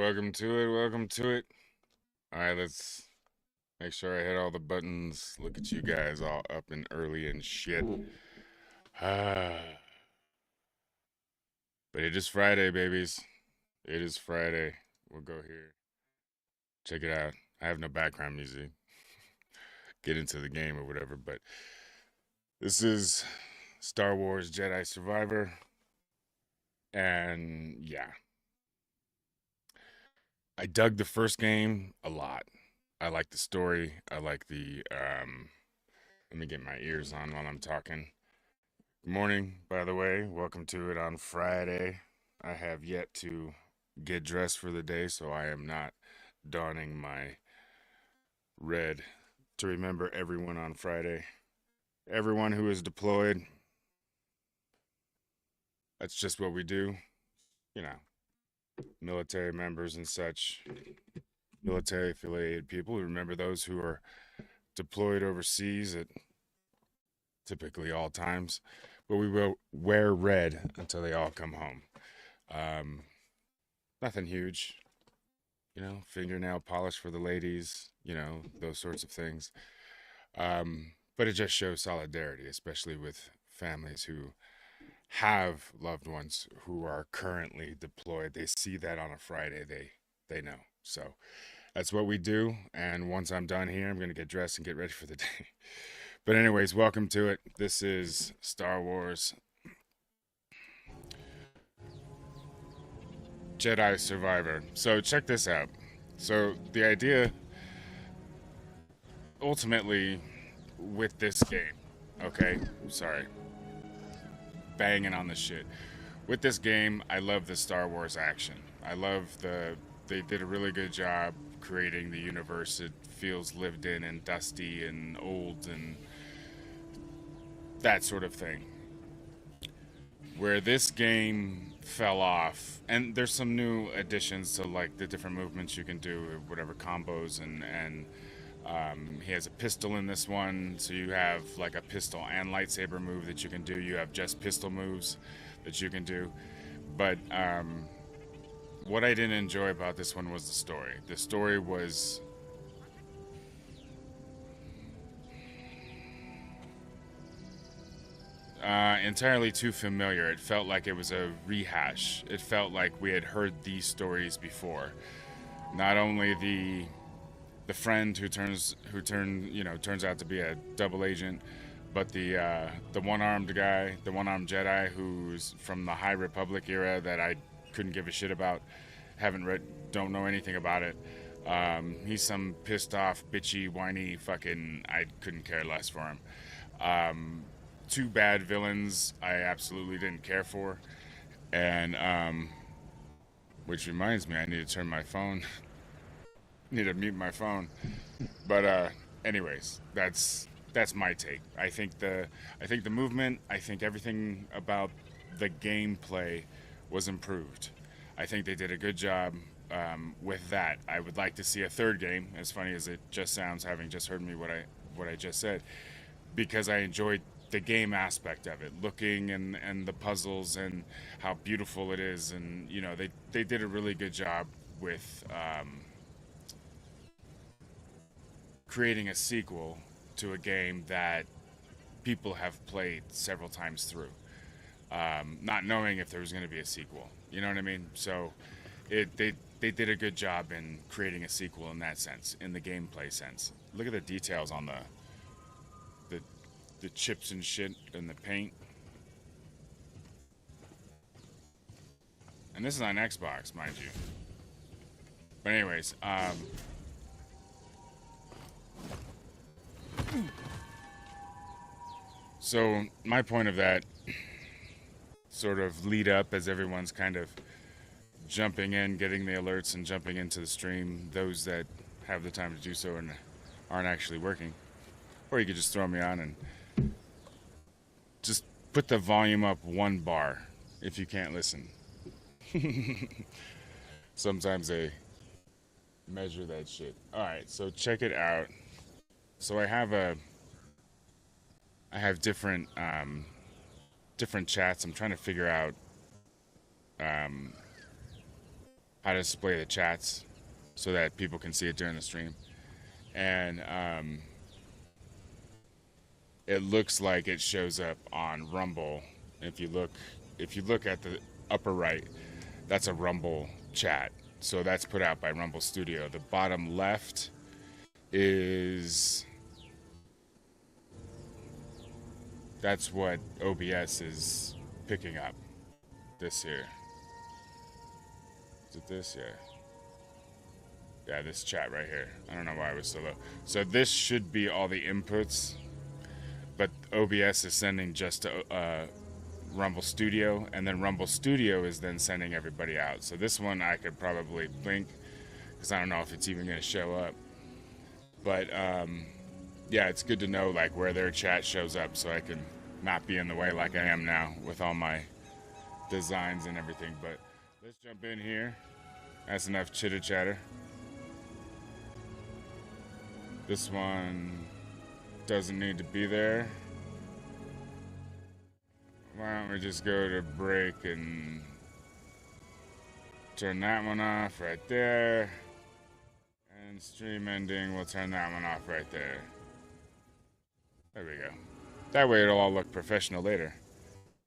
Welcome to it. Welcome to it. All right, let's make sure I hit all the buttons. Look at you guys all up and early and shit. Ah, but it is Friday, babies. It is Friday. We'll go here. Check it out. I have no background music. Get into the game or whatever, but this is Star Wars Jedi Survivor. And yeah, I dug the first game a lot. I like the story. I like let me get my ears on while I'm talking. Good morning, by the way. Welcome to it on Friday. I have yet to get dressed for the day, so I am not donning my red to remember everyone on Friday. Everyone who is deployed, that's just what we do. You know, military members and such, military affiliated people. Remember those who are deployed overseas at typically all times. But we will wear red until they all come home. Um, Nothing huge, fingernail polish for the ladies, those sorts of things. But it just shows solidarity, especially with families who have loved ones who are currently deployed. They see that on a Friday, they know. So that's what we do. And once I'm done here, I'm gonna get dressed and get ready for the day. But anyways, welcome to it. This is Star Wars Jedi Survivor. So check this out. So the idea ultimately with this game, okay? Sorry. Banging on the shit. With this game, I love the Star Wars action. I love they did a really good job creating the universe. It feels lived in and dusty and old and that sort of thing. Where this game fell off, and there's some new additions to like the different movements you can do, whatever combos, and he has a pistol in this one, so you have like a pistol and lightsaber move that you can do. You have just pistol moves that you can do, but what I didn't enjoy about this one was the story. The story was entirely too familiar. It felt like it was a rehash. It felt like we had heard these stories before. Not only the friend turns out to be a double agent, but the one-armed guy, the one-armed Jedi who's from the High Republic era that I couldn't give a shit about, haven't read, don't know anything about it. He's some pissed off, bitchy, whiny fucking. I couldn't care less for him. Two bad villains I absolutely didn't care for, and which reminds me, I need to turn my phone. Need to mute my phone. But anyways, that's my take. I think the movement, I think everything about the gameplay was improved. I think they did a good job with that. I would like to see a third game, as funny as it just sounds, having just heard me what I just said, because I enjoyed the game aspect of it, looking and the puzzles and how beautiful it is, and they did a really good job with creating a sequel to a game that people have played several times through, not knowing if there was going to be a sequel. You know what I mean? So they did a good job in creating a sequel in that sense, in the gameplay sense. Look at the details on the the chips and shit and the paint. And this is on Xbox, mind you. But anyways, so my point of that sort of lead up as everyone's kind of jumping in, getting the alerts and jumping into the stream, those that have the time to do so and aren't actually working. Or you could just throw me on and just put the volume up one bar if you can't listen. Sometimes they measure that shit. All right, so check it out. So I have different chats. I'm trying to figure out how to display the chats so that people can see it during the stream. And it looks like it shows up on Rumble. If you look at the upper right, that's a Rumble chat. So that's put out by Rumble Studio. The bottom left is that's what OBS is picking up. This here. Is it this? Yeah. Yeah, this chat right here. I don't know why it was so low. So this should be all the inputs, but OBS is sending just to Rumble Studio, and then Rumble Studio is then sending everybody out. So this one I could probably blink, because I don't know if it's even going to show up. But yeah, it's good to know like where their chat shows up, so I can not be in the way like I am now with all my designs and everything. But let's jump in here. That's enough chitter chatter. This one doesn't need to be there. Why don't we just go to break and turn that one off right there. And stream ending, we'll turn that one off right there. There we go. That way it'll all look professional later.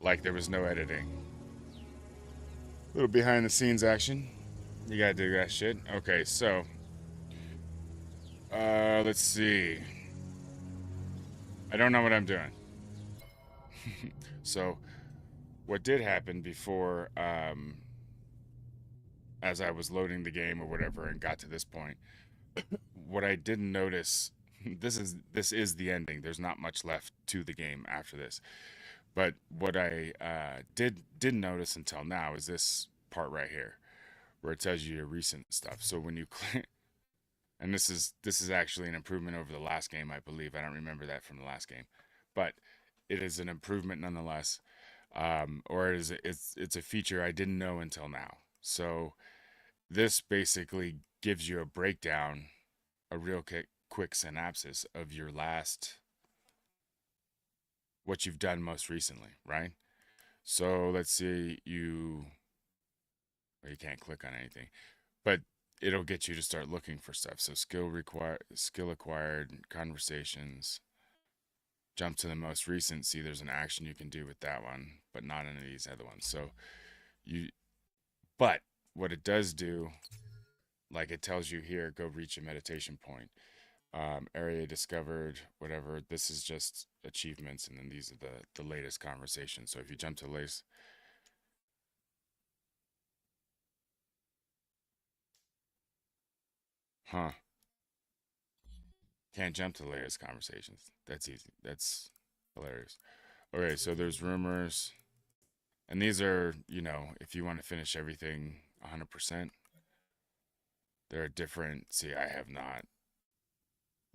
Like there was no editing. Little behind the scenes action. You gotta do that shit. Okay, so let's see. I don't know what I'm doing. So what did happen before as I was loading the game or whatever and got to this point, what I didn't notice, this is the ending. There's not much left to the game after this. But what I didn't notice until now is this part right here, where it tells you your recent stuff. So when you click, and this is actually an improvement over the last game, I believe. I don't remember that from the last game, but it is an improvement nonetheless. Or it's a feature I didn't know until now. So this basically gives you a breakdown, a real quick synopsis of your what you've done most recently, right? So let's see, you can't click on anything, but it'll get you to start looking for stuff. So skill acquired, conversations, jump to the most recent. See, there's an action you can do with that one, but not any of these other ones. So but what it does do, like it tells you here, go reach a meditation point, area discovered, whatever. This is just achievements, and then these are the latest conversations. So if you jump to latest, can't jump to the latest conversations. That's easy. That's hilarious. Okay, so there's rumors, and these are, if you want to finish everything 100%, there are different. See, I have not.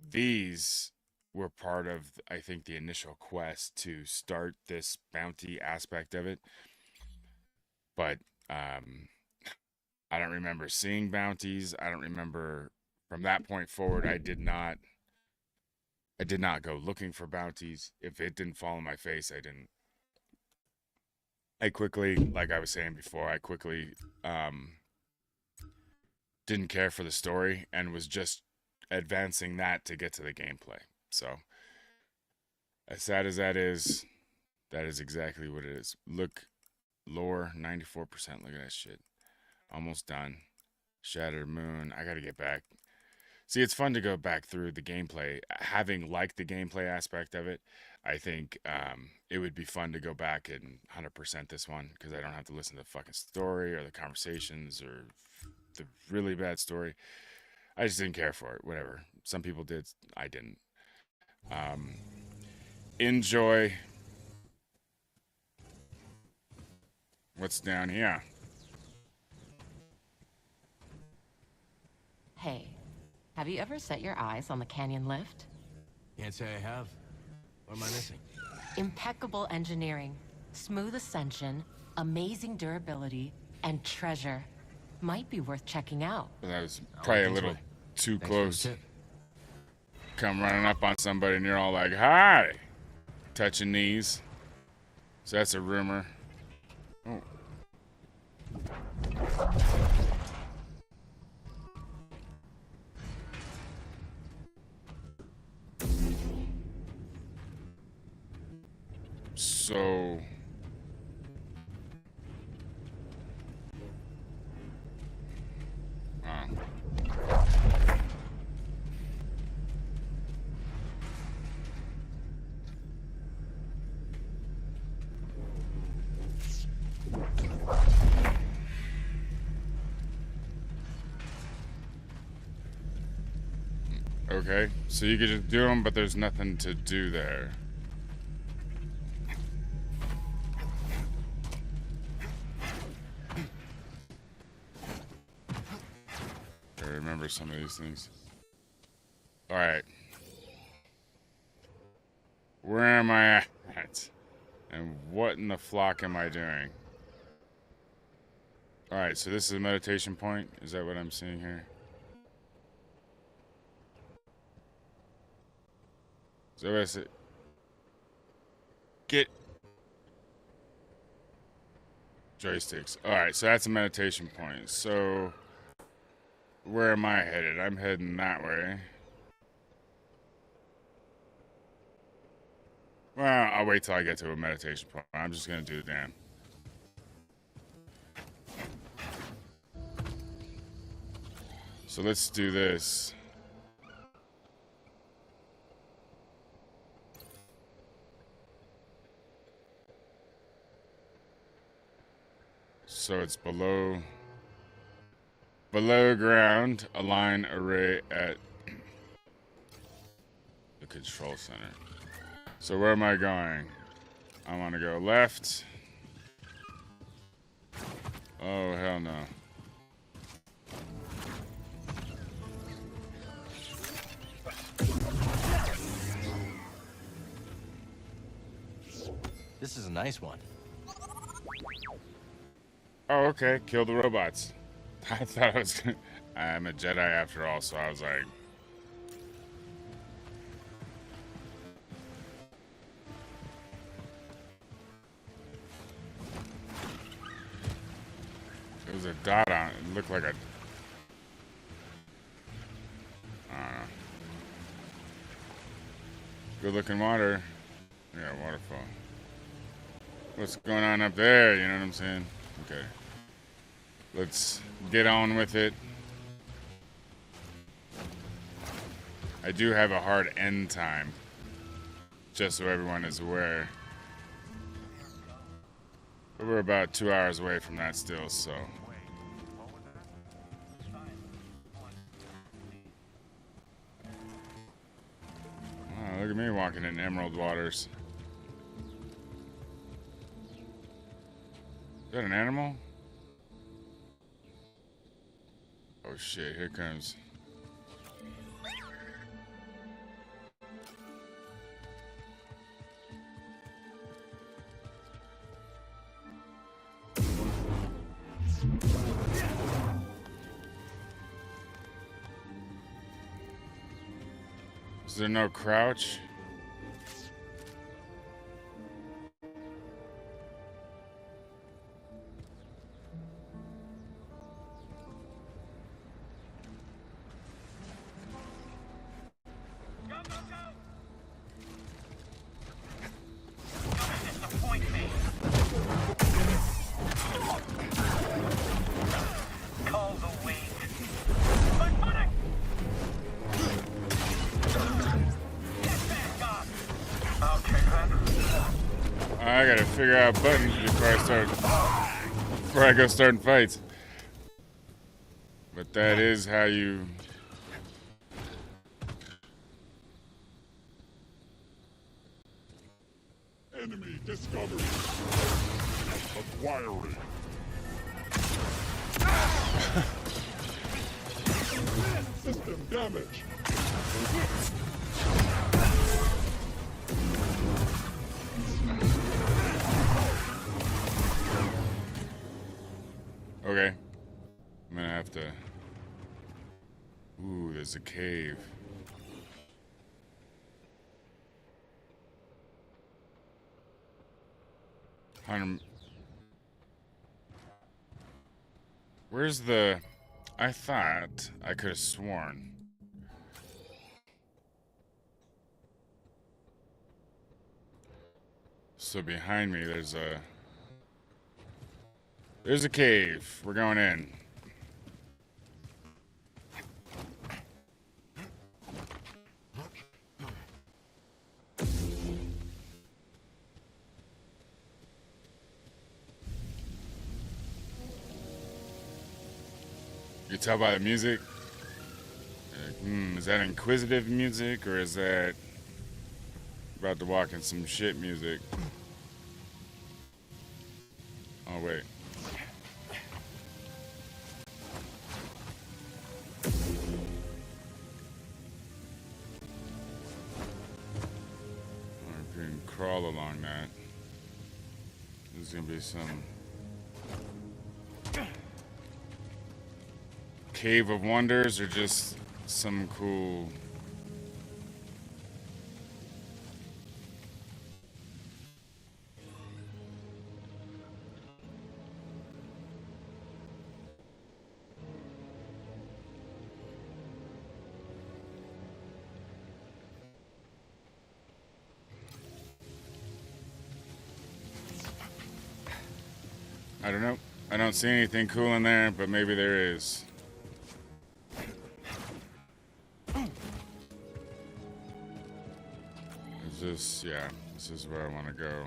These were part of, I think, the initial quest to start this bounty aspect of it. But I don't remember seeing bounties. I don't remember from that point forward. I did not go looking for bounties. If it didn't fall in my face, I didn't. I quickly, like I was saying before, I quickly didn't care for the story and was just advancing that to get to the gameplay. So, as sad as that is exactly what it is. Look, lore, 94%. Look at that shit. Almost done. Shattered Moon. I gotta get back. See, it's fun to go back through the gameplay. Having liked the gameplay aspect of it, I think it would be fun to go back and 100% this one, because I don't have to listen to the fucking story or the conversations or the really bad story. I just didn't care for it. Whatever. Some people did. I didn't. Enjoy. What's down here? Hey, have you ever set your eyes on the canyon lift? Can't say I have. What am I missing? Impeccable engineering, smooth ascension, amazing durability, and treasure. Might be worth checking out. But that was probably a little too close. Come running up on somebody and you're all like, hi! Touching knees. So that's a rumor. Oh. So... Okay, so you could just do them, but there's nothing to do there. I remember some of these things. Alright. Where am I at? And what in the flock am I doing? Alright, so this is a meditation point. Is that what I'm seeing here? So what I said, get joysticks. Alright, so that's a meditation point. So where am I headed? I'm heading that way. Well, I'll wait till I get to a meditation point. I'm just gonna do the damn. So let's do this. So it's below ground, align array at the control center. So where am I going? I want to go left. Oh, hell no. This is a nice one. Oh, okay. Kill the robots. I thought I was gonna... I'm a Jedi after all, so I was like... There was a dot on it. It looked like a... I don't know. Good looking water. Yeah, waterfall. What's going on up there? You know what I'm saying? Okay. Let's get on with it. I do have a hard end time. Just so everyone is aware. But we're about 2 hours away from that still, so... Wow, look at me walking in emerald waters. Is that an animal? Oh shit, here comes. Is there no crouch? I gotta figure out buttons before I go starting fights. But that is how you... Enemy discovered. Acquiring. System damage. Okay. I'm gonna have to... Ooh, there's a cave. Where's the... I thought I could have sworn. So behind me, there's a cave. We're going in. You tell by the music. Is that inquisitive music or is that about to walk in some shit music? Oh wait. We can crawl along that. There's gonna be some cave of wonders or just some cool. I don't know. I don't see anything cool in there, but maybe there is. It's just, yeah, this is where I want to go.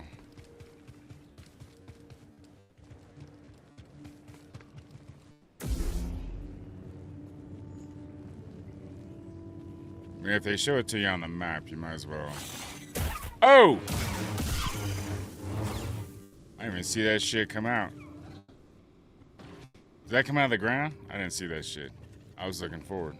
I mean, if they show it to you on the map, you might as well. Oh! I didn't even see that shit come out. Did that come out of the ground? I didn't see that shit. I was looking forward.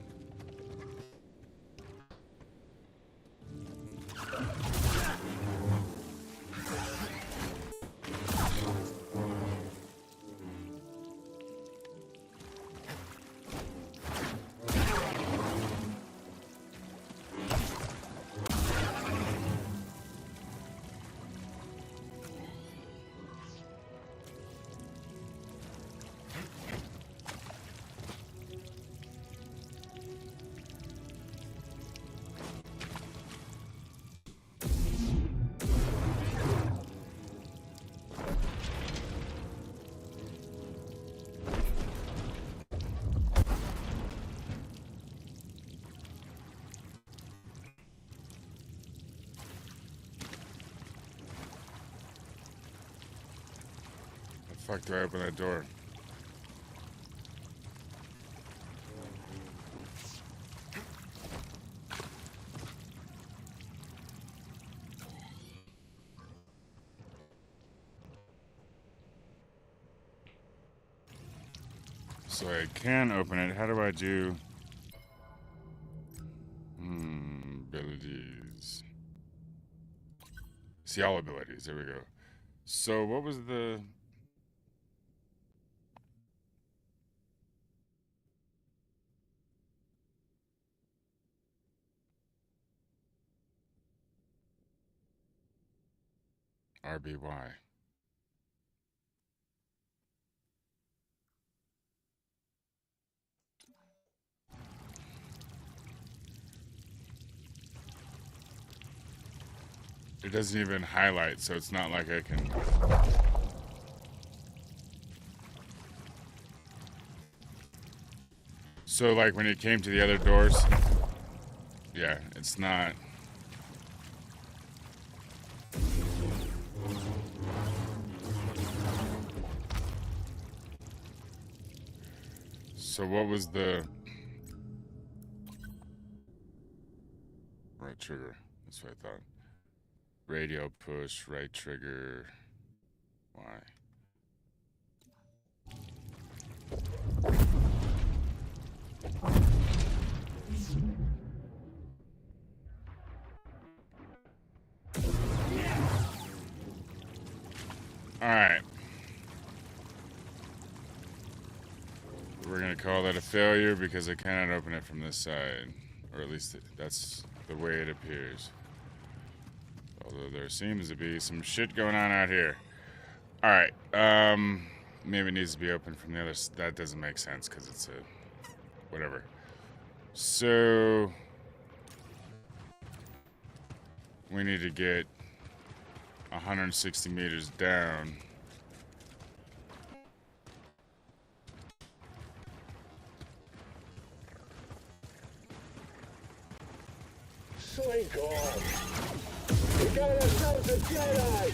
Fuck, do I open that door? So I can open it. How do I do? Abilities. See all abilities. There we go. So what was the... RBY. It doesn't even highlight, so it's not like I can... So like when it came to the other doors, yeah, it's not... So what was the... Right trigger, that's what I thought. Radio push, right trigger, Y. Alright. We're gonna call that a failure because I cannot open it from this side. Or at least that's the way it appears. Although there seems to be some shit going on out here. Alright, maybe it needs to be open from the other side. That doesn't make sense because it's a... whatever. So... we need to get 160 meters down. Slink off! We got ourselves a Jedi!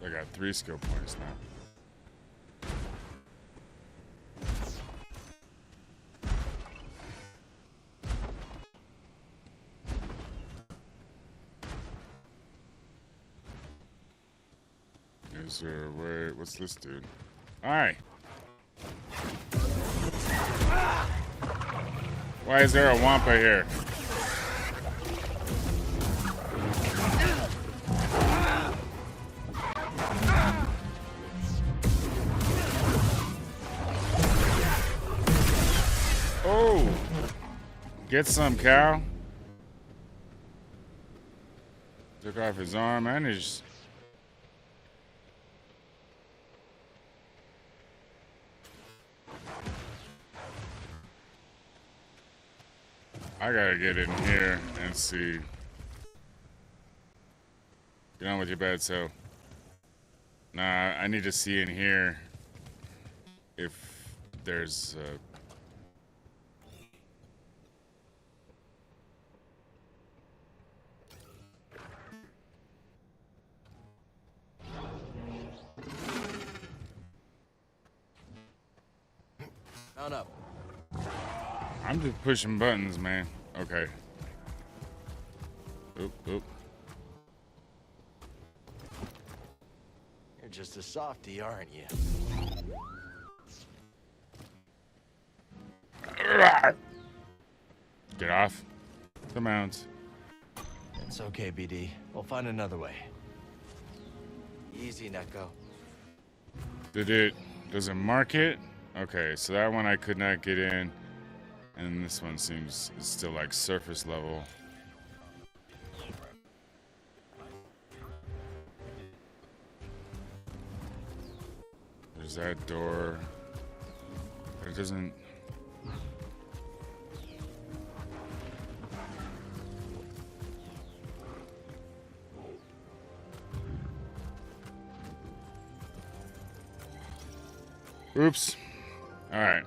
I got 3 skill points now. Is there a way? What's this dude? Alright. Why is there a Wampa here? Oh! Get some, cow. Took off his arm and his... I gotta get in here and see. Get on with your bed, so. Nah, I need to see in here if there's Mount up. I'm just pushing buttons, man. Okay. Oop, oop. You're just a softie, aren't you? Get off the mounts. It's okay, BD. We'll find another way. Easy, Neko. Does it mark it? Okay, so that one I could not get in. And this one seems is still like surface level. There's that door. But it doesn't... Oops. All right.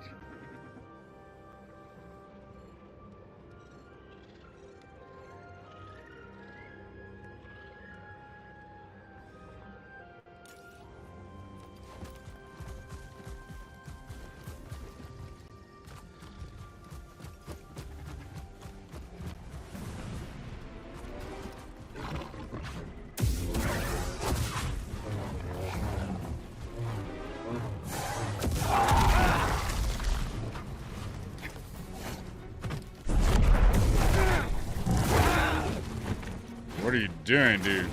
What are you doing, dude?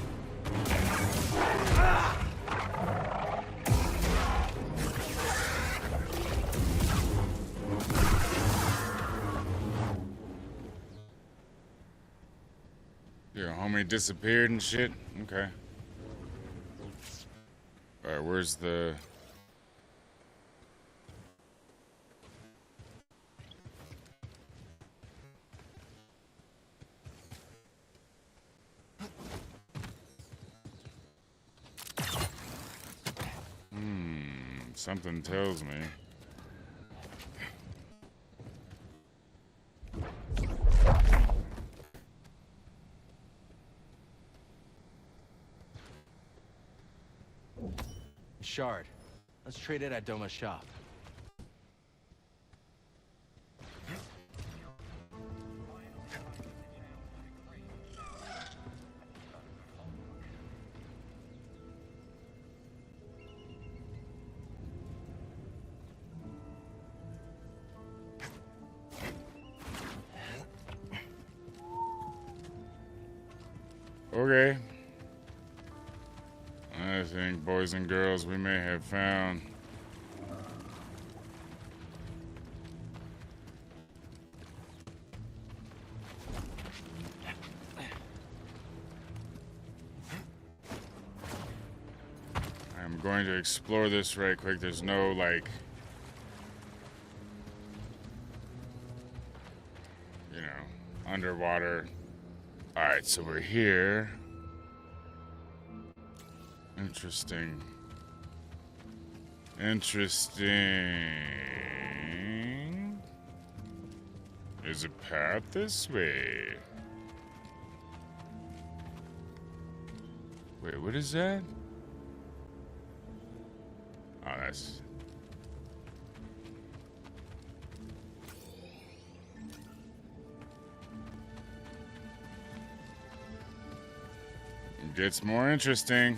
Your homie disappeared and shit? Okay. Alright, where's the... Something tells me. Shard. Let's trade it at Doma's shop. Okay. I think, boys and girls, we may have found I'm going to explore this right quick. There's no, like, you know, underwater. Alright, so we're here. Interesting. Interesting. There's a path this way. Wait, what is that? Oh, that's... It gets more interesting.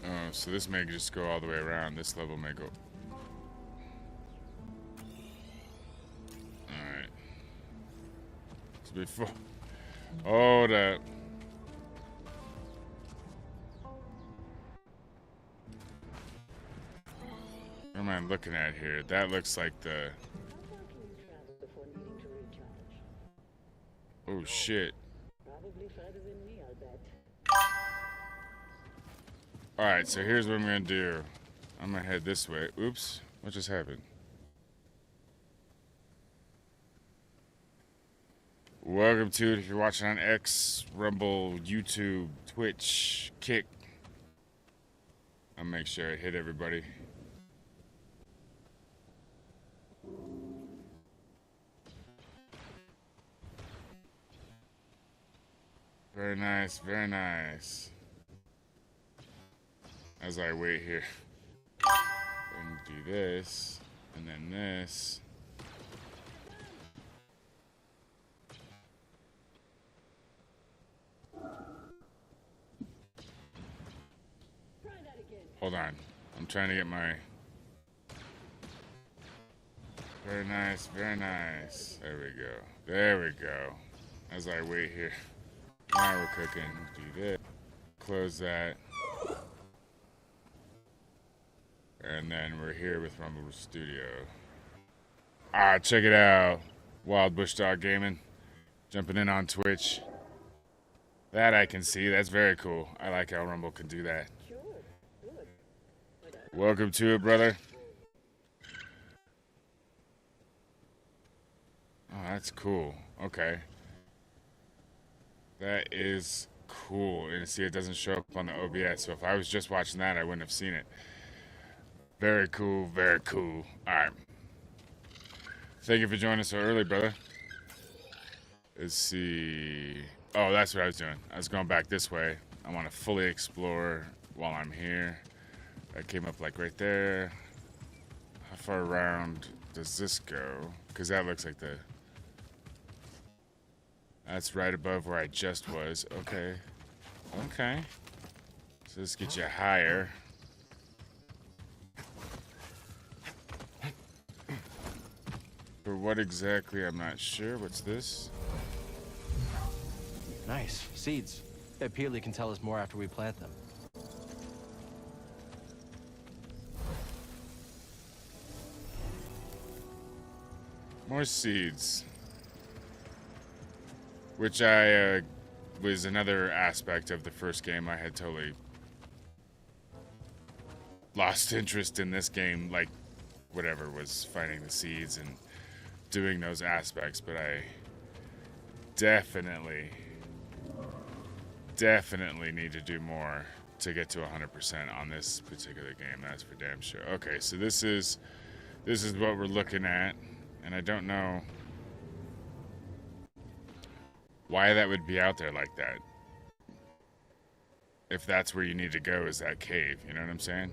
Oh, so this may just go all the way around. This level may go... Alright. So before... Hold up. What am I looking at here? That looks like the... Oh, shit. Alright, so here's what I'm gonna do. I'm gonna head this way. Oops. What just happened? Welcome to it if you're watching on X, Rumble, YouTube, Twitch, Kick. I'll make sure I hit everybody. Very nice, very nice. As I wait here. And do this, and then this. Hold on. I'm trying to get my... Very nice, very nice. There we go. There we go. As I wait here. Now we're cooking. Do this. Close that. And then we're here with Rumble Studio. Ah, check it out. Wild Bush Dog Gaming. Jumping in on Twitch. That I can see. That's very cool. I like how Rumble can do that. Welcome to it, brother. Oh, that's cool. Okay. That is cool. And see, it doesn't show up on the OBS. So if I was just watching that, I wouldn't have seen it. Very cool, very cool. Alright. Thank you for joining us so early, brother. Let's see. Oh, that's what I was doing. I was going back this way. I want to fully explore while I'm here. I came up like right there. How far around does this go? Because that looks like the... That's right above where I just was. Okay. Okay. So let's get you higher. For what exactly, I'm not sure. What's this? Nice. Seeds. Bet Peely can tell us more after we plant them. More seeds. Which I was another aspect of the first game I had totally lost interest in. This game, like whatever, was finding the seeds and doing those aspects, but I definitely need to do more to get to 100% on this particular game. That's for damn sure. Okay, so this is what we're looking at, and I don't know why that would be out there like that. If that's where you need to go, is that cave, you know what I'm saying?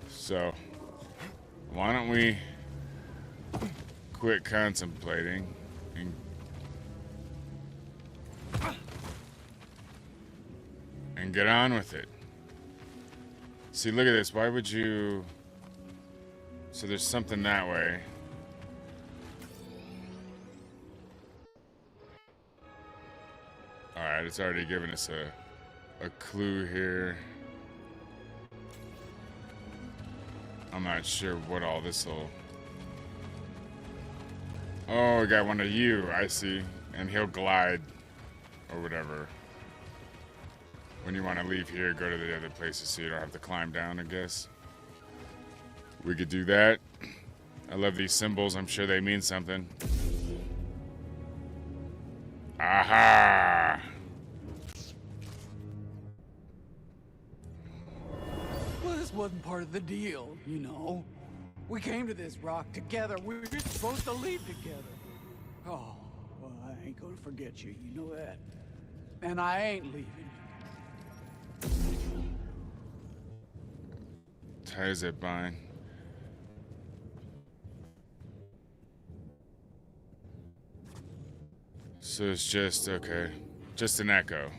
So why don't we quit contemplating and get on with it. See, look at this. Why would you... So there's something that way. Alright, it's already given us a clue here. I'm not sure what all this will... Oh, we got one of you, I see. And he'll glide or whatever. When you want to leave here, go to the other places so you don't have to climb down, I guess. We could do that. I love these symbols. I'm sure they mean something. Aha! Well, this wasn't part of the deal, you know. We came to this rock together. We were just supposed to leave together. Oh, well, I ain't gonna forget you. You know that. And I ain't leaving. Ties that bind. So it's just, okay, just an echo.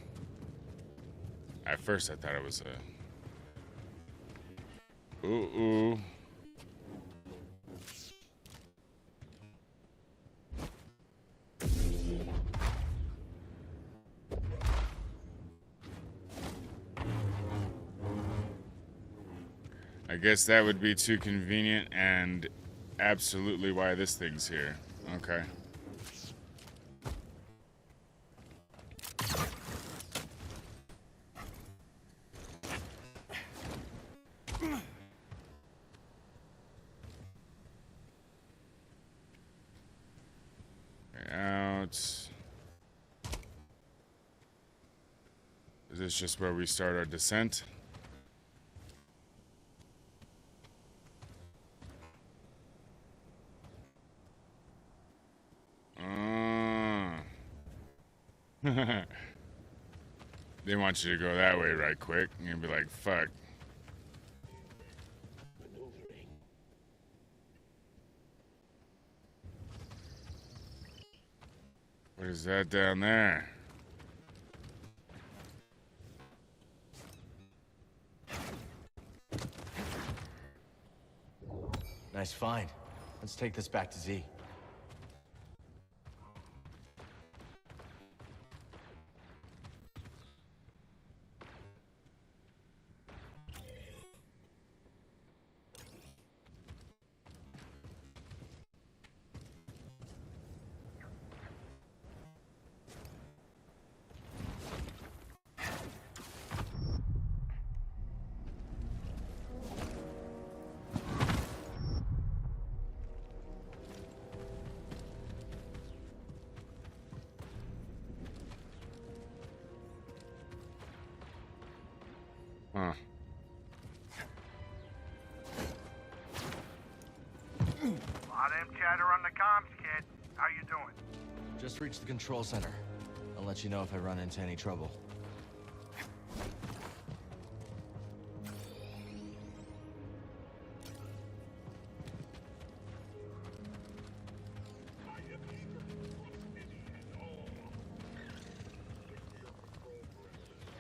At first I thought it was a... Ooh. I guess that would be too convenient and absolutely why this thing's here. Okay. Out. Is this just where we start our descent? They want you to go that way right quick. You're gonna be like, fuck. What is that down there? Nice find. Let's take this back to Z. Huh. Lot of chatter on the comms, kid. How you doing? Just reached the control center. I'll let you know if I run into any trouble.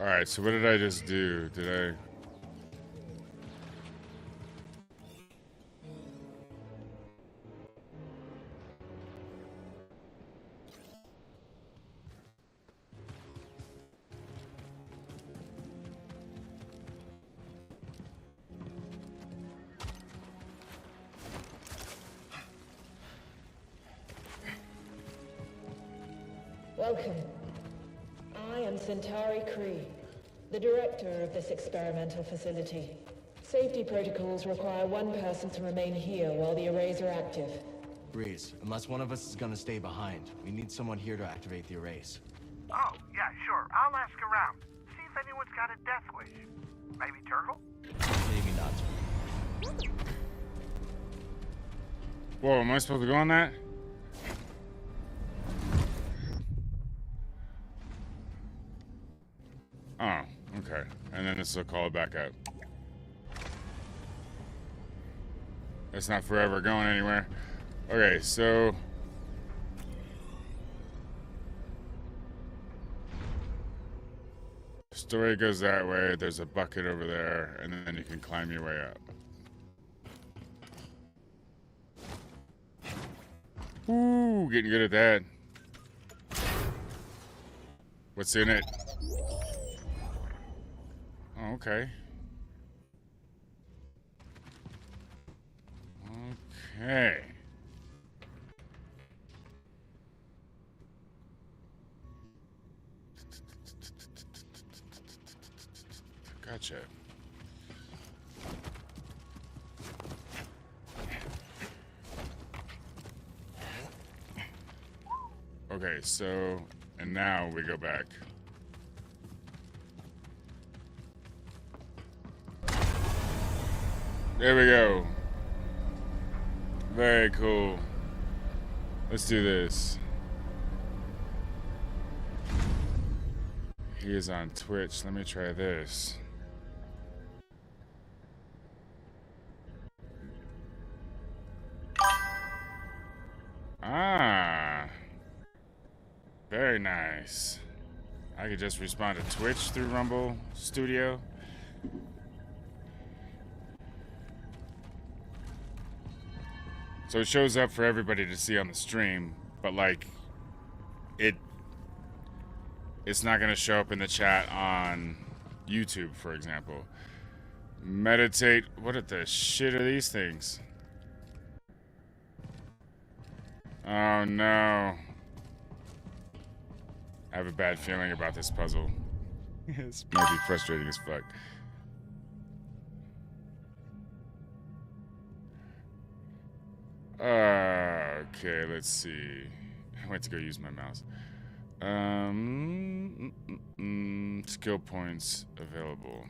Alright, so what did I just do? Did I... Welcome. I am Centauri Kree, the director of this experimental facility. Safety protocols require one person to remain here while the arrays are active. Breeze, unless one of us is gonna stay behind, we need someone here to activate the arrays. Oh, yeah, sure. I'll ask around. See if anyone's got a death wish. Maybe Turtle? Maybe not. Whoa, am I supposed to go on that? Oh, okay. And then this will call it back up. It's not forever going anywhere. Okay, so... story goes that way. There's a bucket over there, and then you can climb your way up. Ooh, getting good at that. What's in it? Oh, okay. Okay. Gotcha. Okay, so, and now we go back. There we go. Very cool. Let's do this. He is on Twitch. Let me try this. Ah. Very nice. I could just respond to Twitch through Rumble Studio. So it shows up for everybody to see on the stream, but like it's not gonna show up in the chat on YouTube, for example. Meditate. What the shit are these things? Oh no. I have a bad feeling about this puzzle. This might be frustrating as fuck. Okay, let's see. I went to go use my mouse. Skill points available.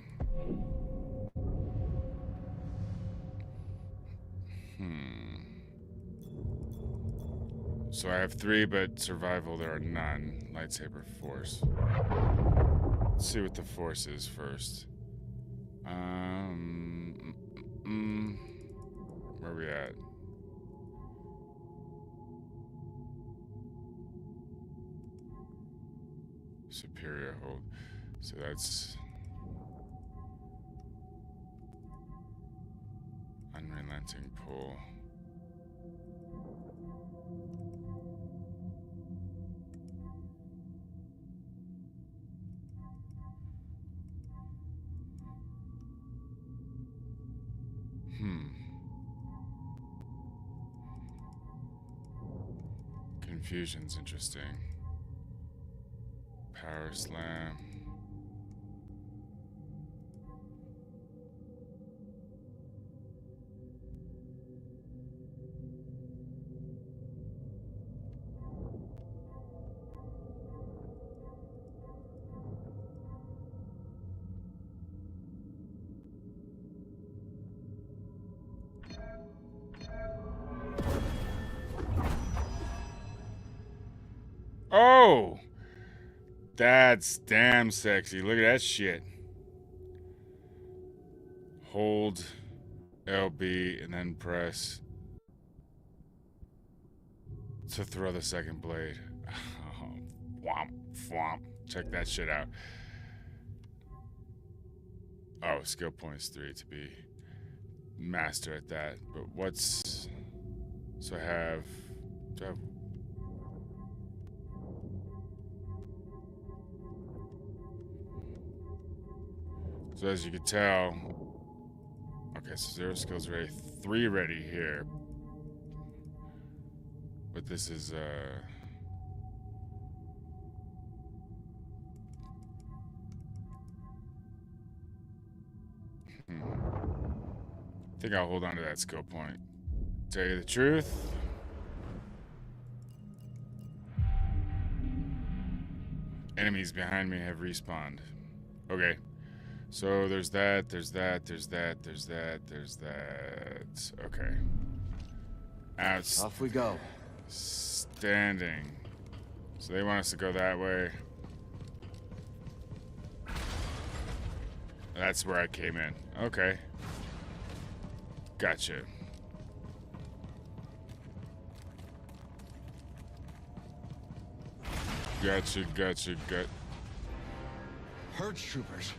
So I have 3, but survival there are none. Lightsaber force. Let's see what the force is first. Where are we at? Superior hold. So that's unrelenting pull. Confusion's interesting. Power slam. Oh! That's damn sexy. Look at that shit. Hold LB and then press to throw the second blade. Oh, whomp, whomp. Check that shit out. Oh, skill points 3 to be master at that. But what's... So I have... Do I have... So as you can tell, okay, so 0 skills ready, 3 ready here. But this is I think I'll hold on to that skill point. Tell you the truth. Enemies behind me have respawned. Okay. So there's that, there's that, there's that, there's that, there's that. Okay. Off we go. Outstanding. So they want us to go that way. That's where I came in. Okay. Gotcha. Gotcha. Herd's troopers.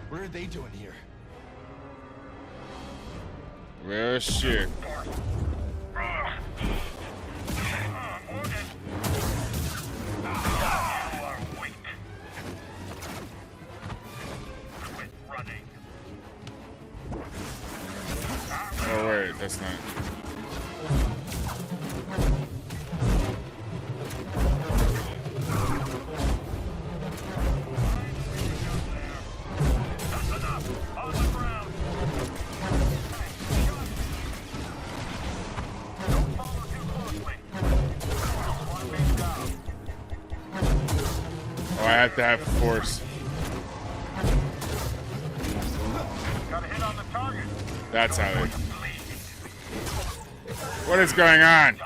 What are they doing here? Well, shit. Oh, wait, that's not. Oh, I have to have force. That's how they. What is going on?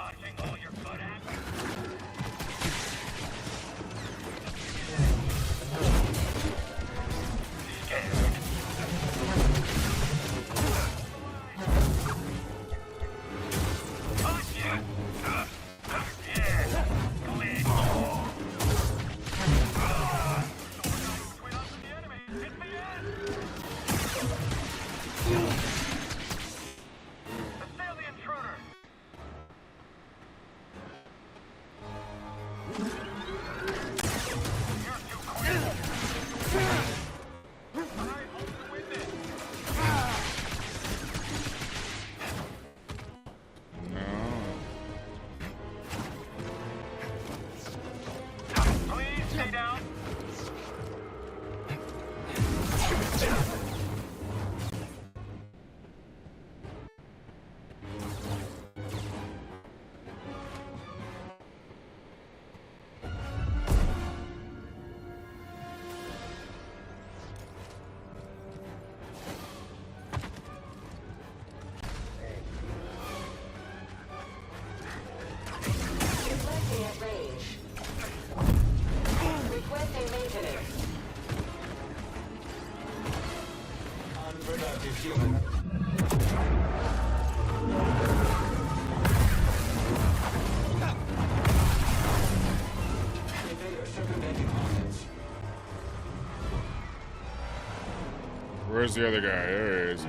Where's the other guy? There he is.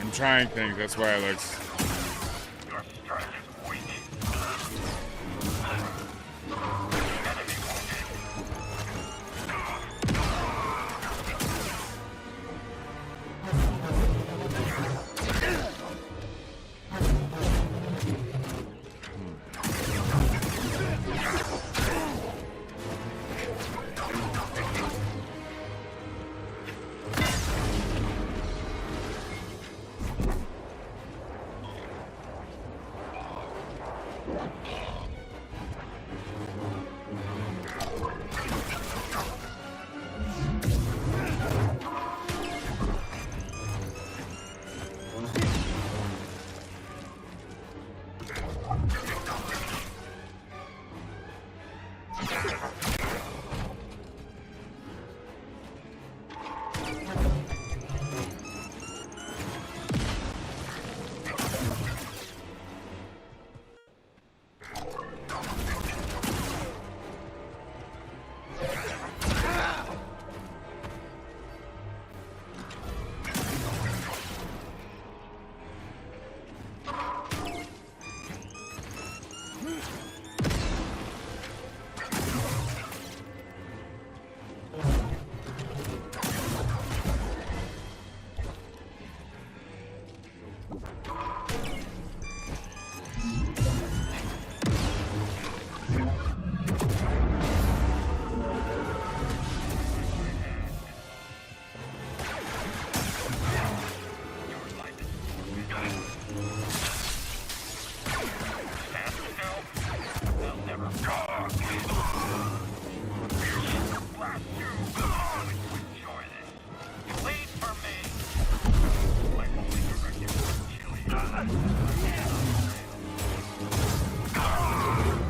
I'm trying things, that's why it looks.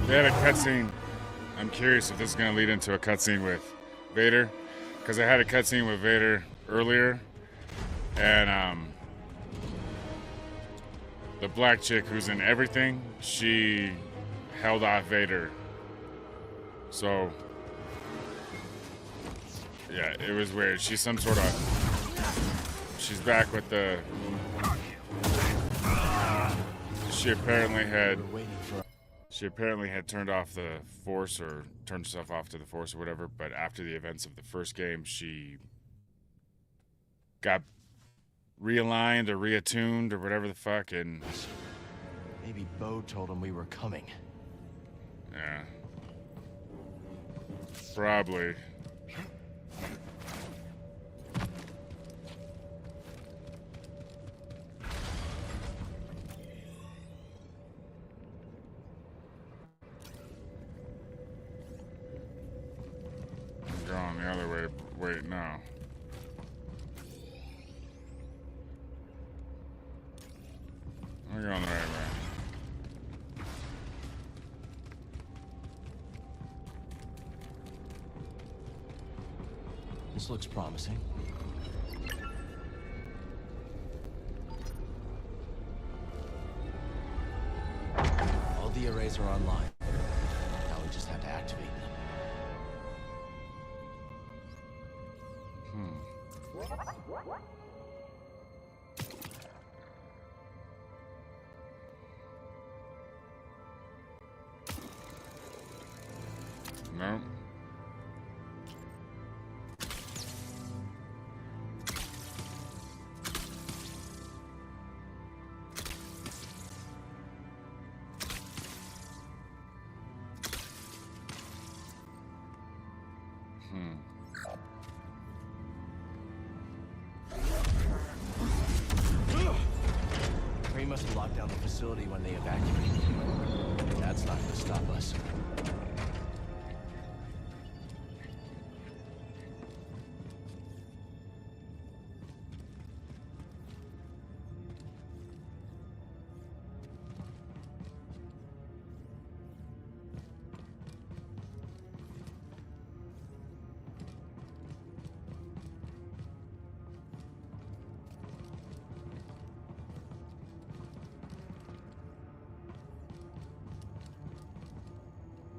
They had a cutscene. I'm curious if this is going to lead into a cutscene with Vader, because I had a cutscene with Vader earlier, and the black chick who's in everything, she held off Vader. So, yeah, it was weird. She's some sort of... She's back with the... She apparently had turned off the Force, or turned herself off to the Force or whatever, but after the events of the first game, she got realigned or reattuned or whatever the fuck, and... Maybe Bo told him we were coming. Yeah. Probably. I'm going the other way. Wait, no. I'm going the right way. This looks promising. All the arrays are online. Now we just have to activate them. No. Kree must have locked down the facility when they evacuated. That's not gonna stop us.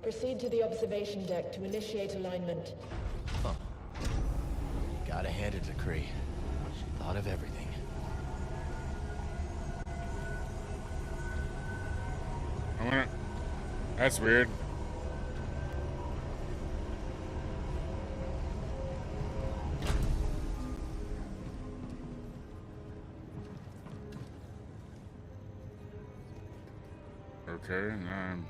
Proceed to the observation deck to initiate alignment. Huh. Gotta hand it to Kree. She thought of everything. I wanna... That's weird. Okay, now I'm...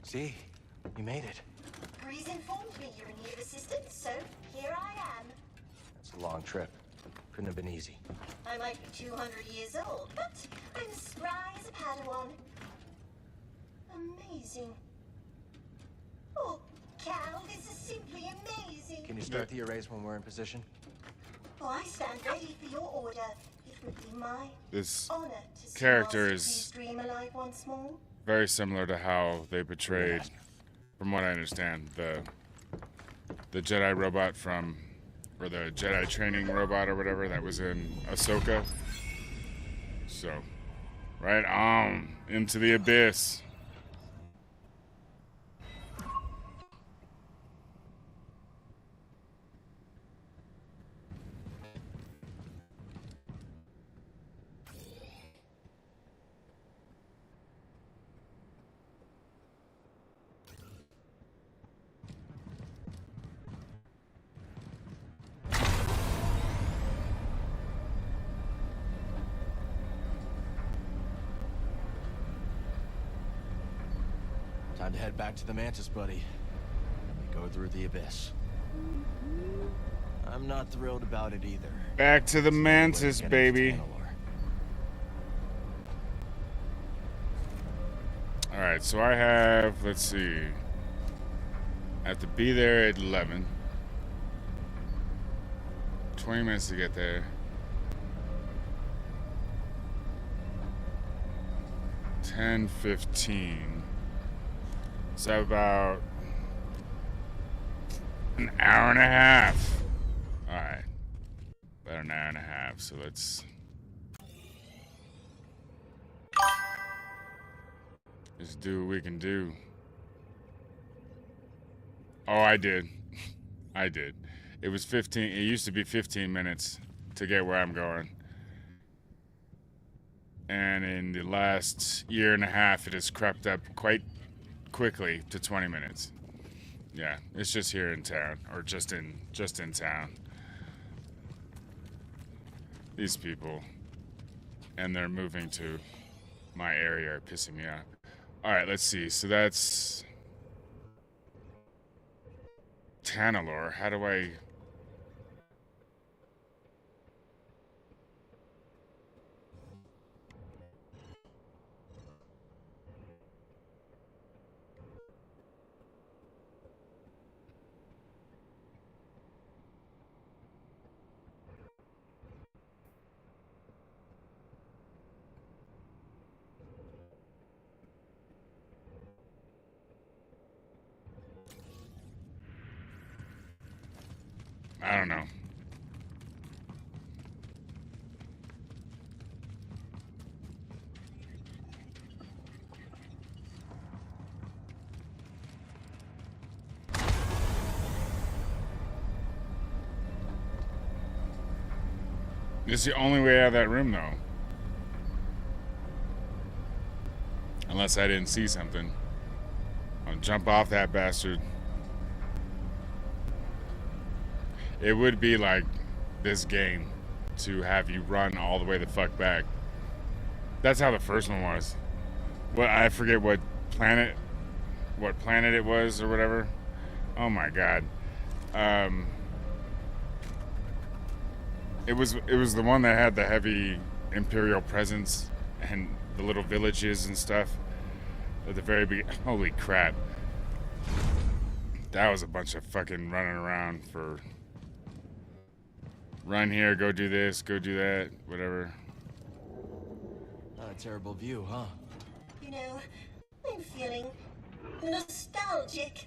See? You made it. Breeze informed me you're in need of assistance, so here I am. It's a long trip. Couldn't have been easy. I might be 200 years old, but I'm as spry as a Padawan. Amazing. Oh, Cal, this is simply amazing. Can you start the arrays when we're in position? Oh, I stand ready for your order. It would be my This honor to see character Master is Kree's dream alive once more. very similar to how they portrayed, from what I understand, the Jedi robot from, or the Jedi training robot or whatever that was in Ahsoka. So, right on into the abyss. Time to head back to the Mantis, buddy. We go through the abyss. I'm not thrilled about it either. Back to the See, mantis, we're getting baby. to Tanalorr. Alright, so I have, let's see. I have to be there at 11. 20 minutes to get there. 10:15. So about an hour and a half. Alright. About an hour and a half, so let's just do what we can do. Oh, I did. I did. It was 15. It used to be 15 minutes to get where I'm going. And in the last year and a half, it has crept up quite quickly to 20 minutes. Yeah, it's just here in town, or just in town. These people and they're moving to my area are pissing me off. All right, let's see. So that's Tanalorr. How do I? I don't know. This is the only way out of that room, though. Unless I didn't see something. I'll jump off that bastard. It would be like this game to have you run all the way the fuck back. That's how the first one was. What, I forget what planet it was or whatever. Oh my god. It was the one that had the heavy Imperial presence and the little villages and stuff at the very beginning. Holy crap. That was a bunch of fucking running around for run here, go do this, go do that, whatever. Not a terrible view, huh? You know, I'm feeling nostalgic.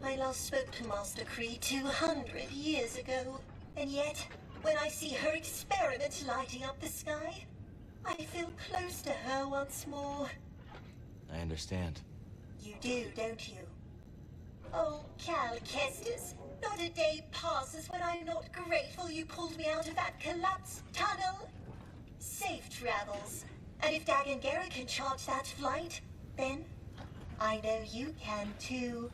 I last spoke to Master Kree 200 years ago, and yet, when I see her experiment lighting up the sky, I feel close to her once more. I understand. You do, don't you? Oh, Cal Kestis, not a day passes when I'm not grateful you pulled me out of that collapsed tunnel. Safe travels. And if Dag and Gera can charge that flight, then I know you can too.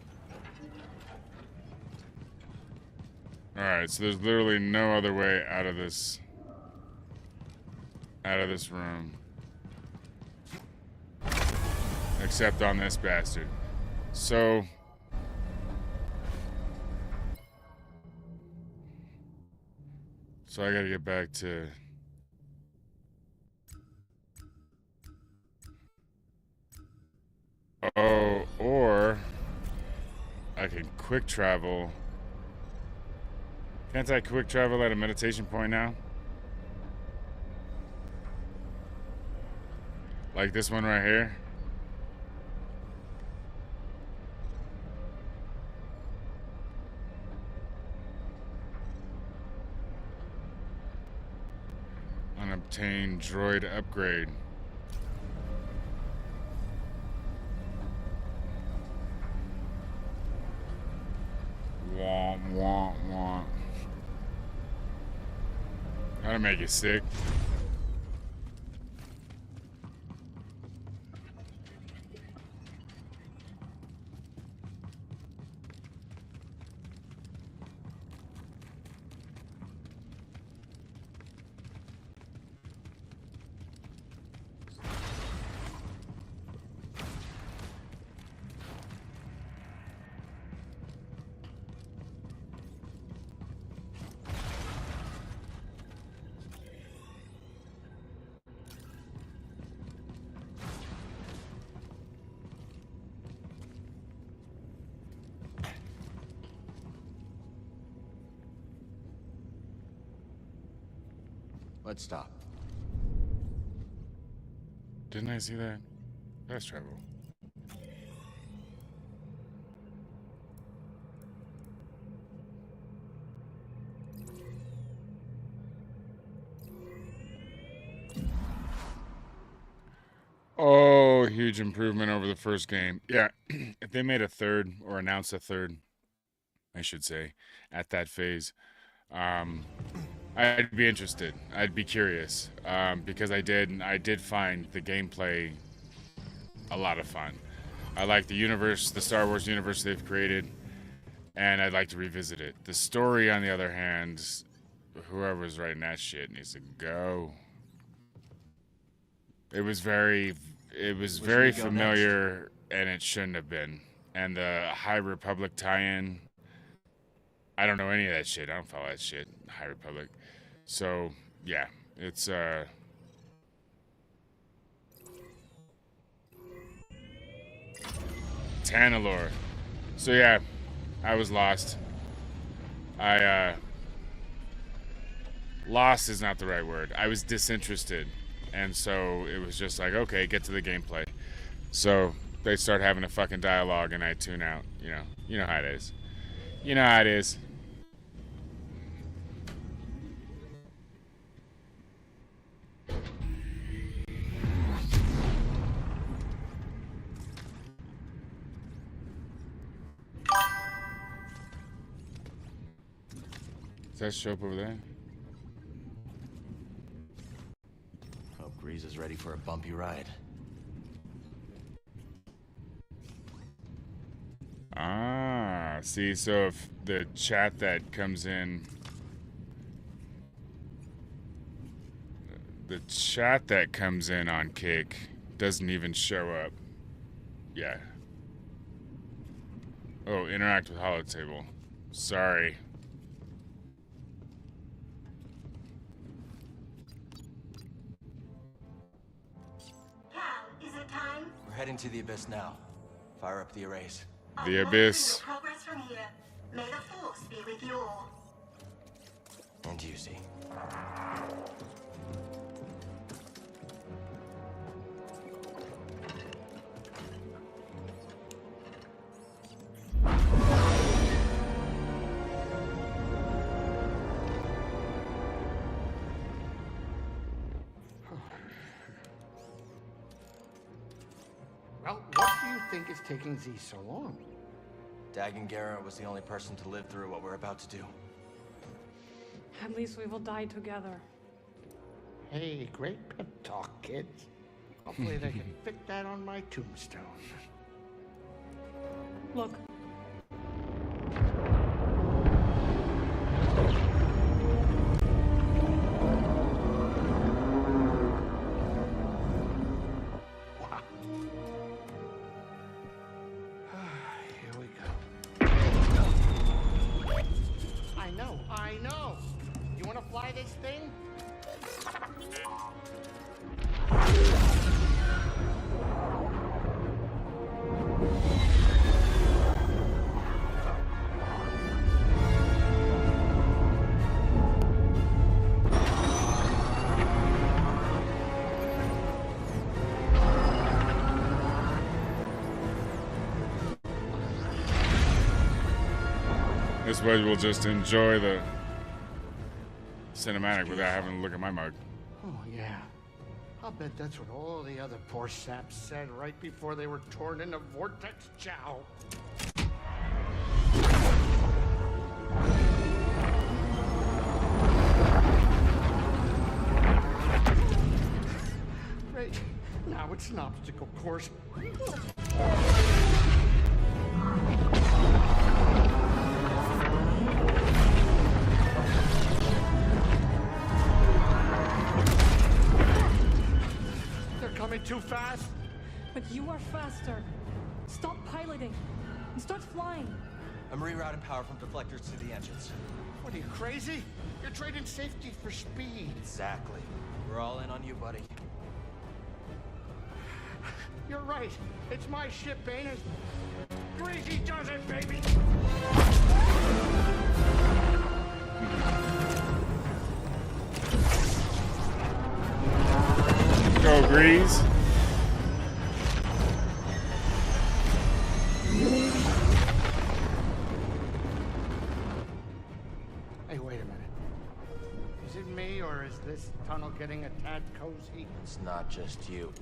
Alright, so there's literally no other way out of this room. Except on this bastard. So I gotta get back to or I can quick travel. Can't I quick travel at a meditation point now? Like this one right here? Unobtained droid upgrade. Womp, womp, womp. That'll make you sick. Let's stop. Didn't I see that? Fast travel. Oh, huge improvement over the first game. Yeah, if they made a third, or announced a third, I should say, at that phase, I'd be interested. I'd be curious, because I did find the gameplay a lot of fun. I like the universe, the Star Wars universe they've created, and I'd like to revisit it. The story, on the other hand, whoever's writing that shit needs to go. It was very familiar, and it shouldn't have been. And the High Republic tie-in, I don't know any of that shit. I don't follow that shit, High Republic. So, yeah, it's, Tanalorr. So, yeah, I was lost. Lost is not the right word. I was disinterested. And so it was just like, okay, get to the gameplay. So they start having a fucking dialogue, and I tune out. You know how it is. You know how it is. Does that show up over there? Grease is ready for a bumpy ride. Ah, see, so if the chat that comes in... The chat that comes in on Cake doesn't even show up. Yeah. Oh, interact with Holotable. Sorry. We're heading to the Abyss now. Fire up the arrays. The Abyss. Progress from here. May the Force be with you all. And you, Z. Well, what do you think is taking Z so long? Dagan Gera was the only person to live through what we're about to do. At least we will die together. Hey, great pep talk, kids. Hopefully they can fit that on my tombstone. Look. I know. You want to fly this thing? This way we'll just enjoy the cinematic without having to look at my mug. Oh, yeah. I'll bet that's what all the other poor saps said right before they were torn into Vortex Chow. Great. Now it's an obstacle course. Coming too fast? But you are faster. Stop piloting and start flying. I'm rerouting power from deflectors to the engines. What are you, crazy? You're trading safety for speed. Exactly. We're all in on you, buddy. You're right. It's my ship, ain't it? Greasy does it, baby! go, Grease. Hey, wait a minute. Is it me, or is this tunnel getting a tad cozy? It's not just you.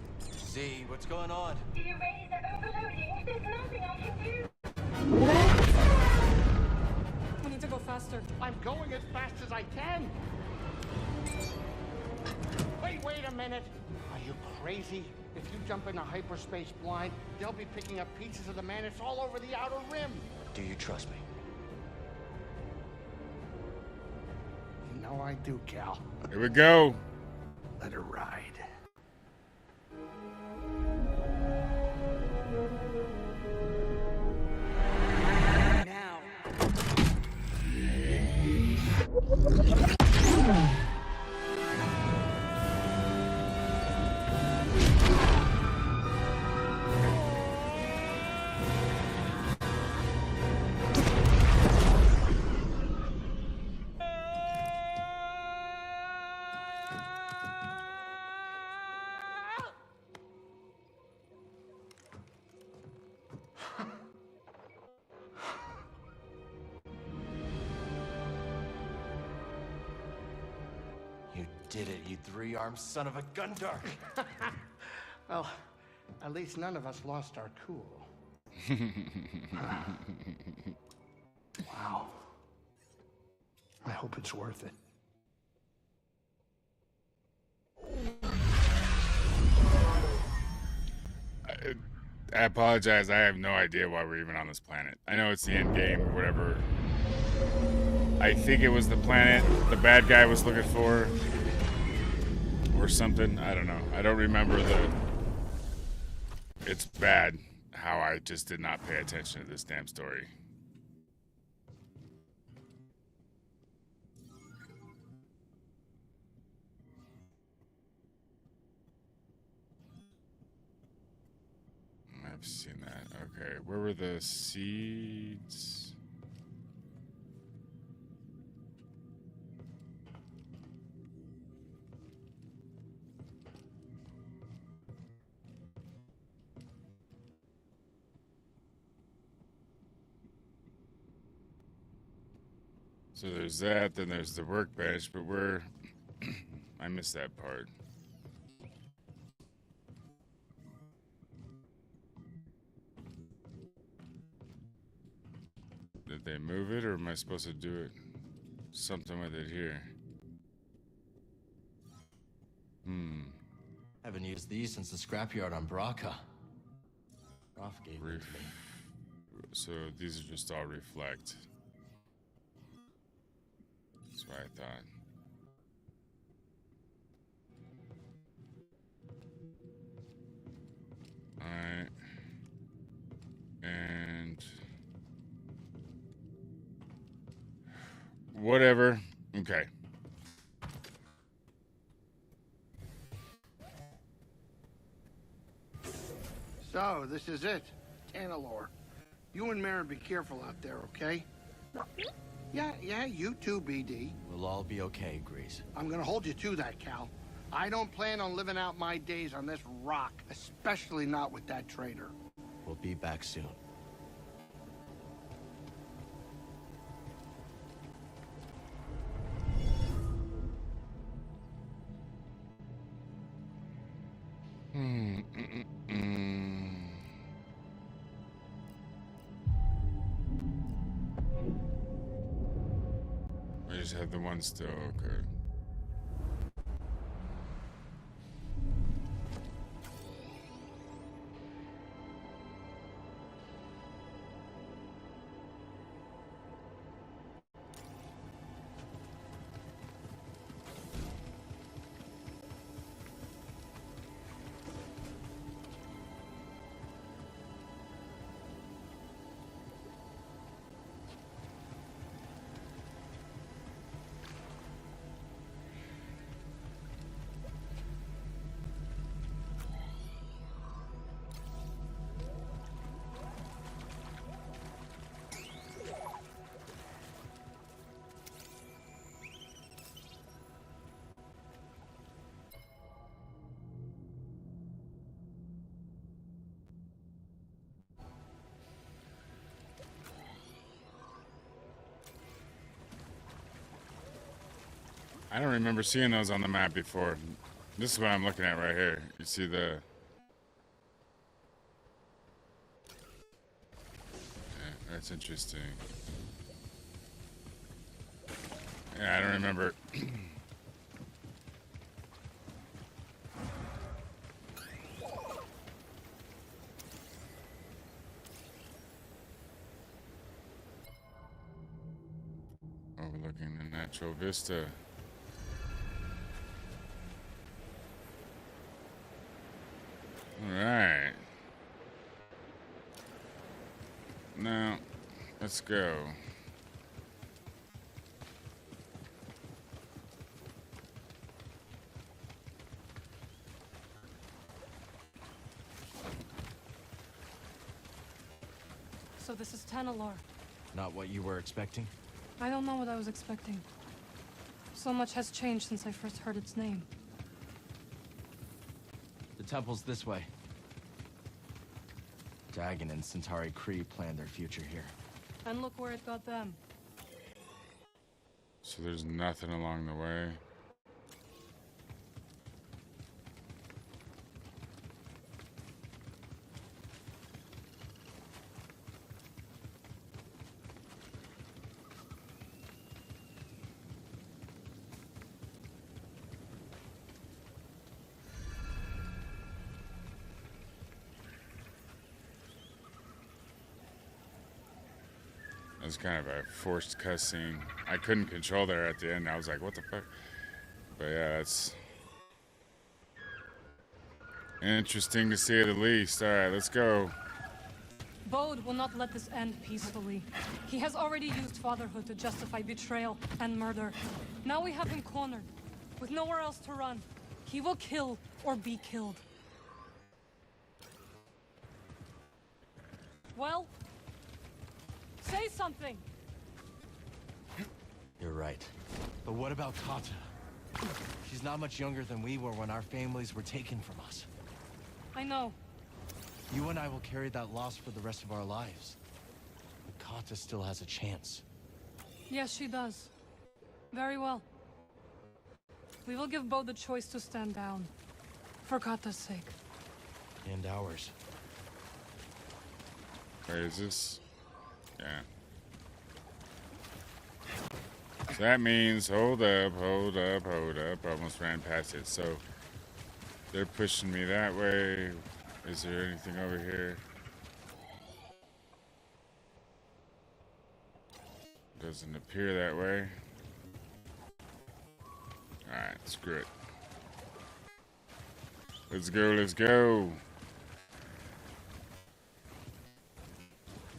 Z, what's going on? The arrays are overloading. There's nothing I can do. We need to go faster. I'm going as fast as I can. Wait a minute. Are you crazy? If you jump into hyperspace blind, they'll be picking up pieces of the Mantis all over the outer rim. Do you trust me? You know I do, Cal. Here we go. Let her ride. Now. You did it, you three-armed son of a Gundar. Well, at least none of us lost our cool. Wow. I hope it's worth it. I apologize. I have no idea why we're even on this planet. I know it's the end game or whatever. I think it was the planet the bad guy was looking for. Or something. I don't know. I don't remember the... It's bad how I just did not pay attention to this damn story. I've seen that. Okay, where were the seeds? So there's that, then there's the workbench, but where... I missed that part. Did they move it, or am I supposed to do it? Something with it here. Haven't used these since the scrapyard on Braca. Roth gave them to me. So these are just all reflect. That's what I thought. Alright. And... whatever. Okay. So, this is it. Tanalore. You and Mara be careful out there, okay? Yeah, you too, BD. We'll all be okay, Grease. I'm gonna hold you to that, Cal. I don't plan on living out my days on this rock, especially not with that traitor. We'll be back soon. I just have the one still, okay. I don't remember seeing those on the map before. This is what I'm looking at right here. You see the... Yeah, that's interesting. Yeah, I don't remember. Overlooking the natural vista. Alright. Now, let's go. So this is Tanalor. Not what you were expecting? I don't know what I was expecting. So much has changed since I first heard its name. The temple's this way. Dagon and Centauri Kree planned their future here. And look where it got them. So there's nothing along the way. It was kind of a forced cutscene. I couldn't control there at the end. I was like, what the fuck? But yeah, that's interesting to say the least. All right, let's go. Bode will not let this end peacefully. He has already used fatherhood to justify betrayal and murder. Now we have him cornered, with nowhere else to run. He will kill or be killed. Well, say something! You're right. But what about Kata? She's not much younger than we were when our families were taken from us. I know. You and I will carry that loss for the rest of our lives. But Kata still has a chance. Yes, she does. Very well. We will give Bo the choice to stand down. For Kata's sake. And ours. Wait, is this? Yeah. So that means, hold up. Almost ran past it. So they're pushing me that way. Is there anything over here? Doesn't appear that way. Alright, screw it. Let's go.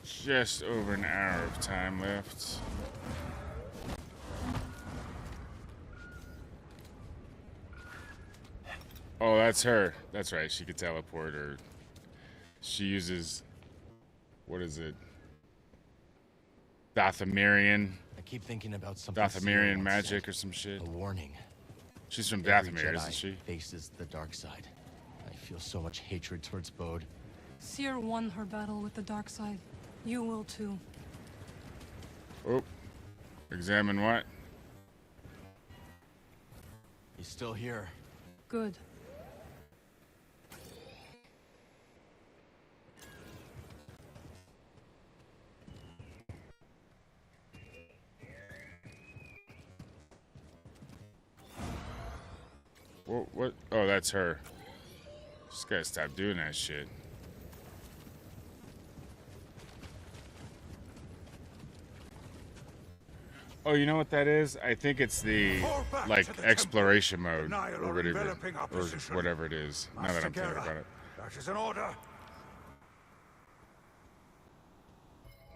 Just over an hour of time left. Oh, that's her. That's right. She could teleport, or she uses, what is it? Dathomirian. I keep thinking about something. Dathomirian magic or some shit. A warning. She's from Every Dathomir, Jedi isn't she? faces the dark side. I feel so much hatred towards Bode. Seer won her battle with the dark side. You will too. Oh. Examine what? He's still here. Good. What? Oh, that's her. Just gotta stop doing that shit. Oh, you know what that is? I think it's the, like, exploration mode, or whatever it is, now that I'm thinking about it. That is an order.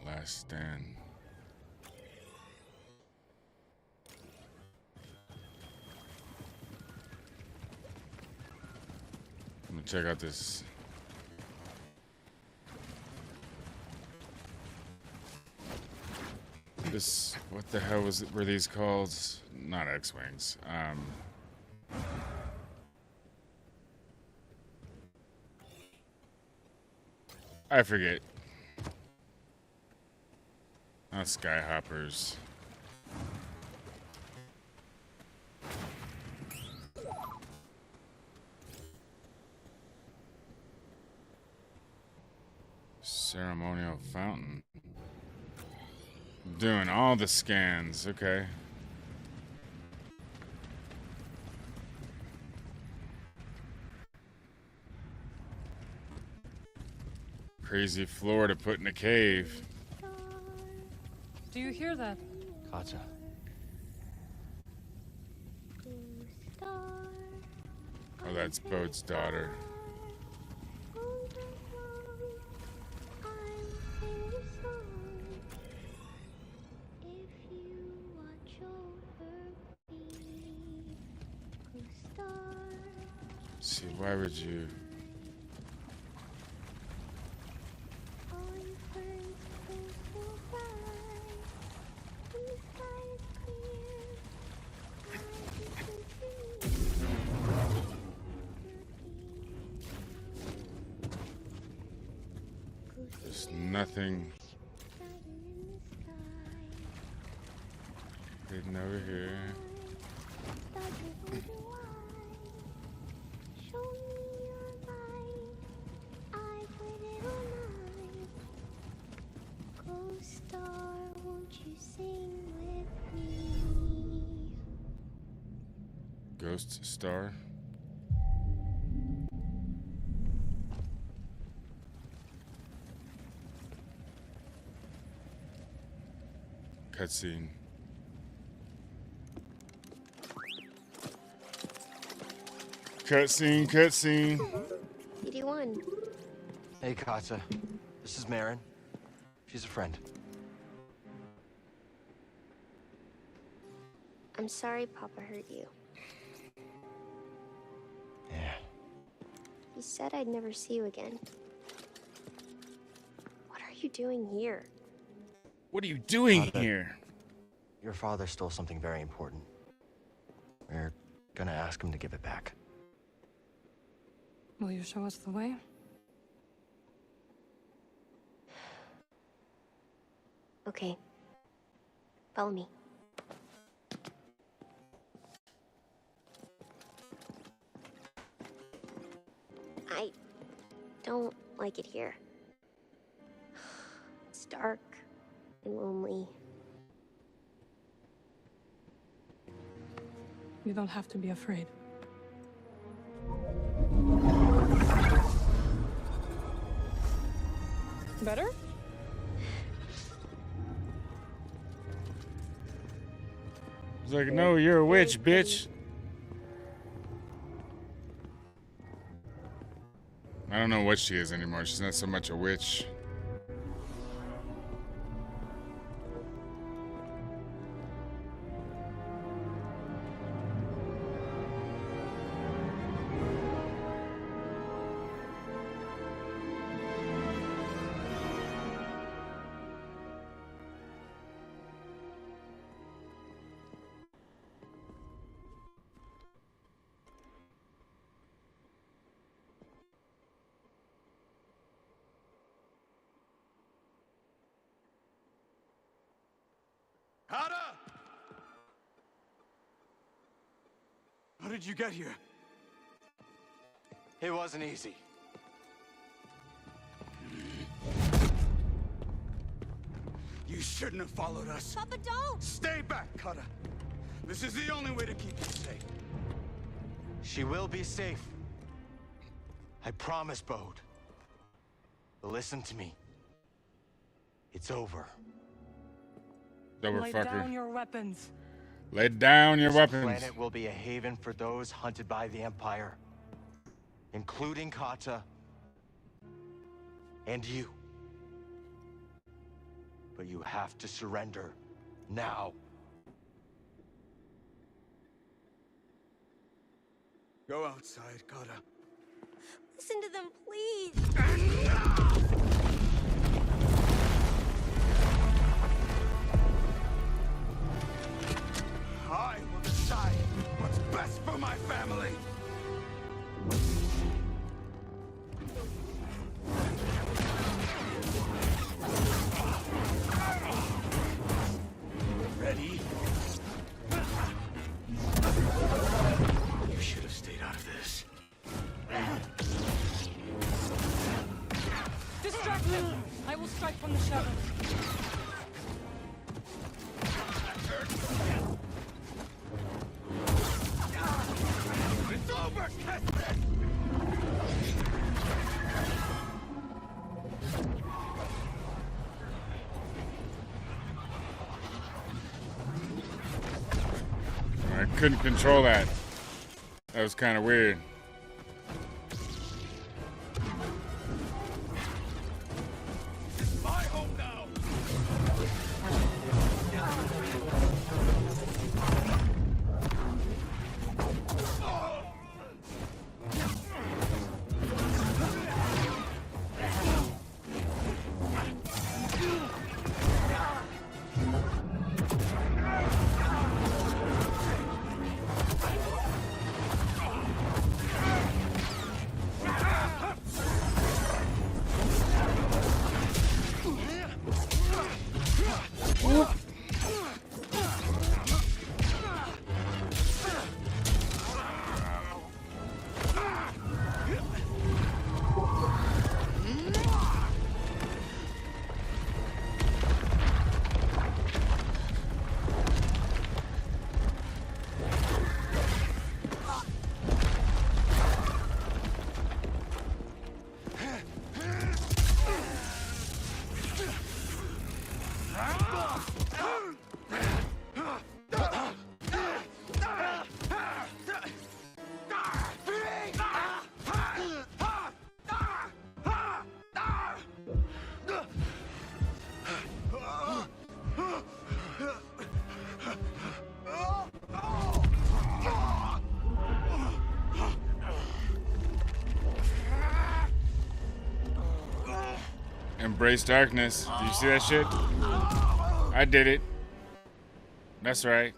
Last stand. I'm gonna check out this. What the hell were these called? Not X-Wings. I forget. Not Skyhoppers. Ceremonial fountain. Doing all the scans, okay. Crazy floor to put in a cave. Do you hear that? Katja. Oh, that's Bode's daughter. See, why would you? There's nothing hidden over here. Ghost Star. Cutscene. Cutscene, cutscene. BD1. Hey, Katja. This is Marin. She's a friend. I'm sorry Papa hurt you. Yeah. He said I'd never see you again. What are you doing here? What are you doing here? Your father stole something very important. We're gonna ask him to give it back. Will you show us the way? Okay. Follow me. I don't like it here. It's dark and lonely. You don't have to be afraid. Better? He's like, no, you're a witch, bitch. I don't know what she is anymore. She's not so much a witch. Hada! How did you get here? It wasn't easy. You shouldn't have followed us. Papa, don't! Stay back, Kata. This is the only way to keep you safe. She will be safe. I promise, Bode. But listen to me. It's over. Double Lay fucker. down your weapons. Lay down your This weapons. planet will be a haven for those hunted by the Empire, including Kata and you. But you have to surrender now. Go outside, Kata. Listen to them, please! I will decide what's best for my family. Ready? You should have stayed out of this. I will strike from the shadows. It's over, Kestis! I couldn't control that. That was kind of weird. My home now! Embrace darkness. Do you see that shit? I did it. That's right.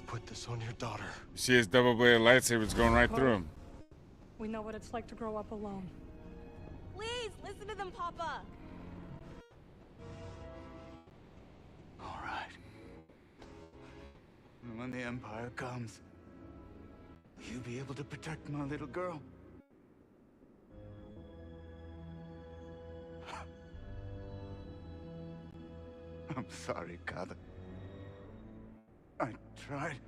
Put this on your daughter. See his double-bladed lightsabers going right through him. We know what it's like to grow up alone. Please, listen to them, Papa. All right. And when the Empire comes, will you be able to protect my little girl? I'm sorry, Kata. I tried.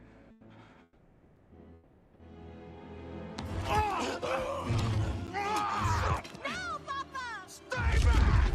No, Papa! Stay back!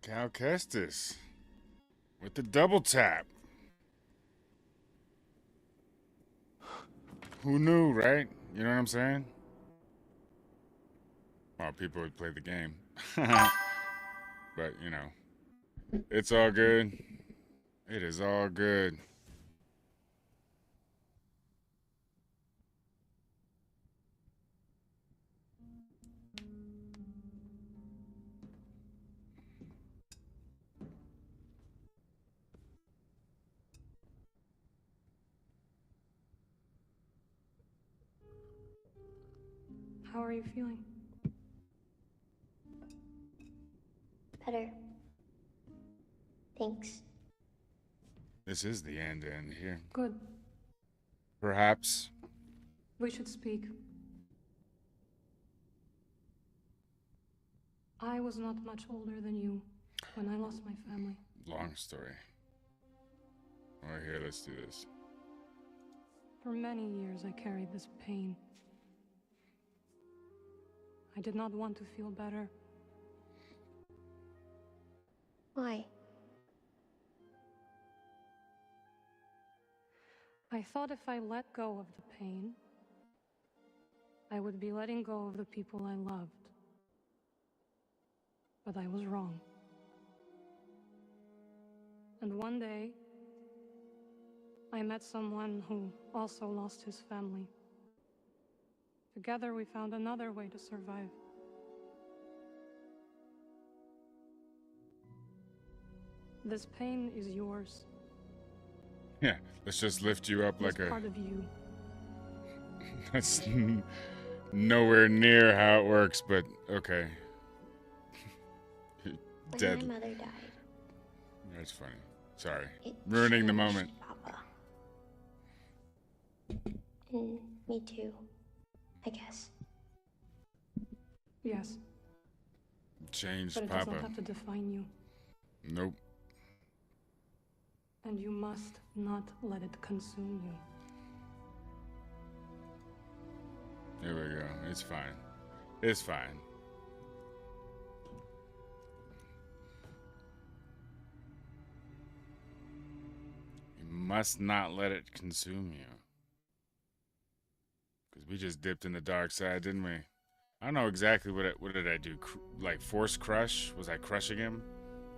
Cal Kestis with the double tap. Who knew, right? You know what I'm saying? Well, people would play the game. But, you know, it's all good. It is all good. How are you feeling? Better. Thanks. This is the end here. Good. Perhaps. We should speak. I was not much older than you when I lost my family. Long story. Alright, here, let's do this. For many years I carried this pain. I did not want to feel better. Why? I thought if I let go of the pain, I would be letting go of the people I loved. But I was wrong. And one day, I met someone who also lost his family. Together we found another way to survive. This pain is yours. Yeah, let's just lift you up like It's a... part of you. That's nowhere near how it works, but okay. When Dead. my mother died, That's funny. Sorry. it Ruining the changed moment. Papa. And me too, I guess. Yes, Changed but it does Papa. not have to define you. Nope. And you must not let it consume you. There we go. It's fine. It's fine. You must not let it consume you. Because we just dipped in the dark side, didn't we? I don't know exactly what did I do? Like force crush? Was I crushing him?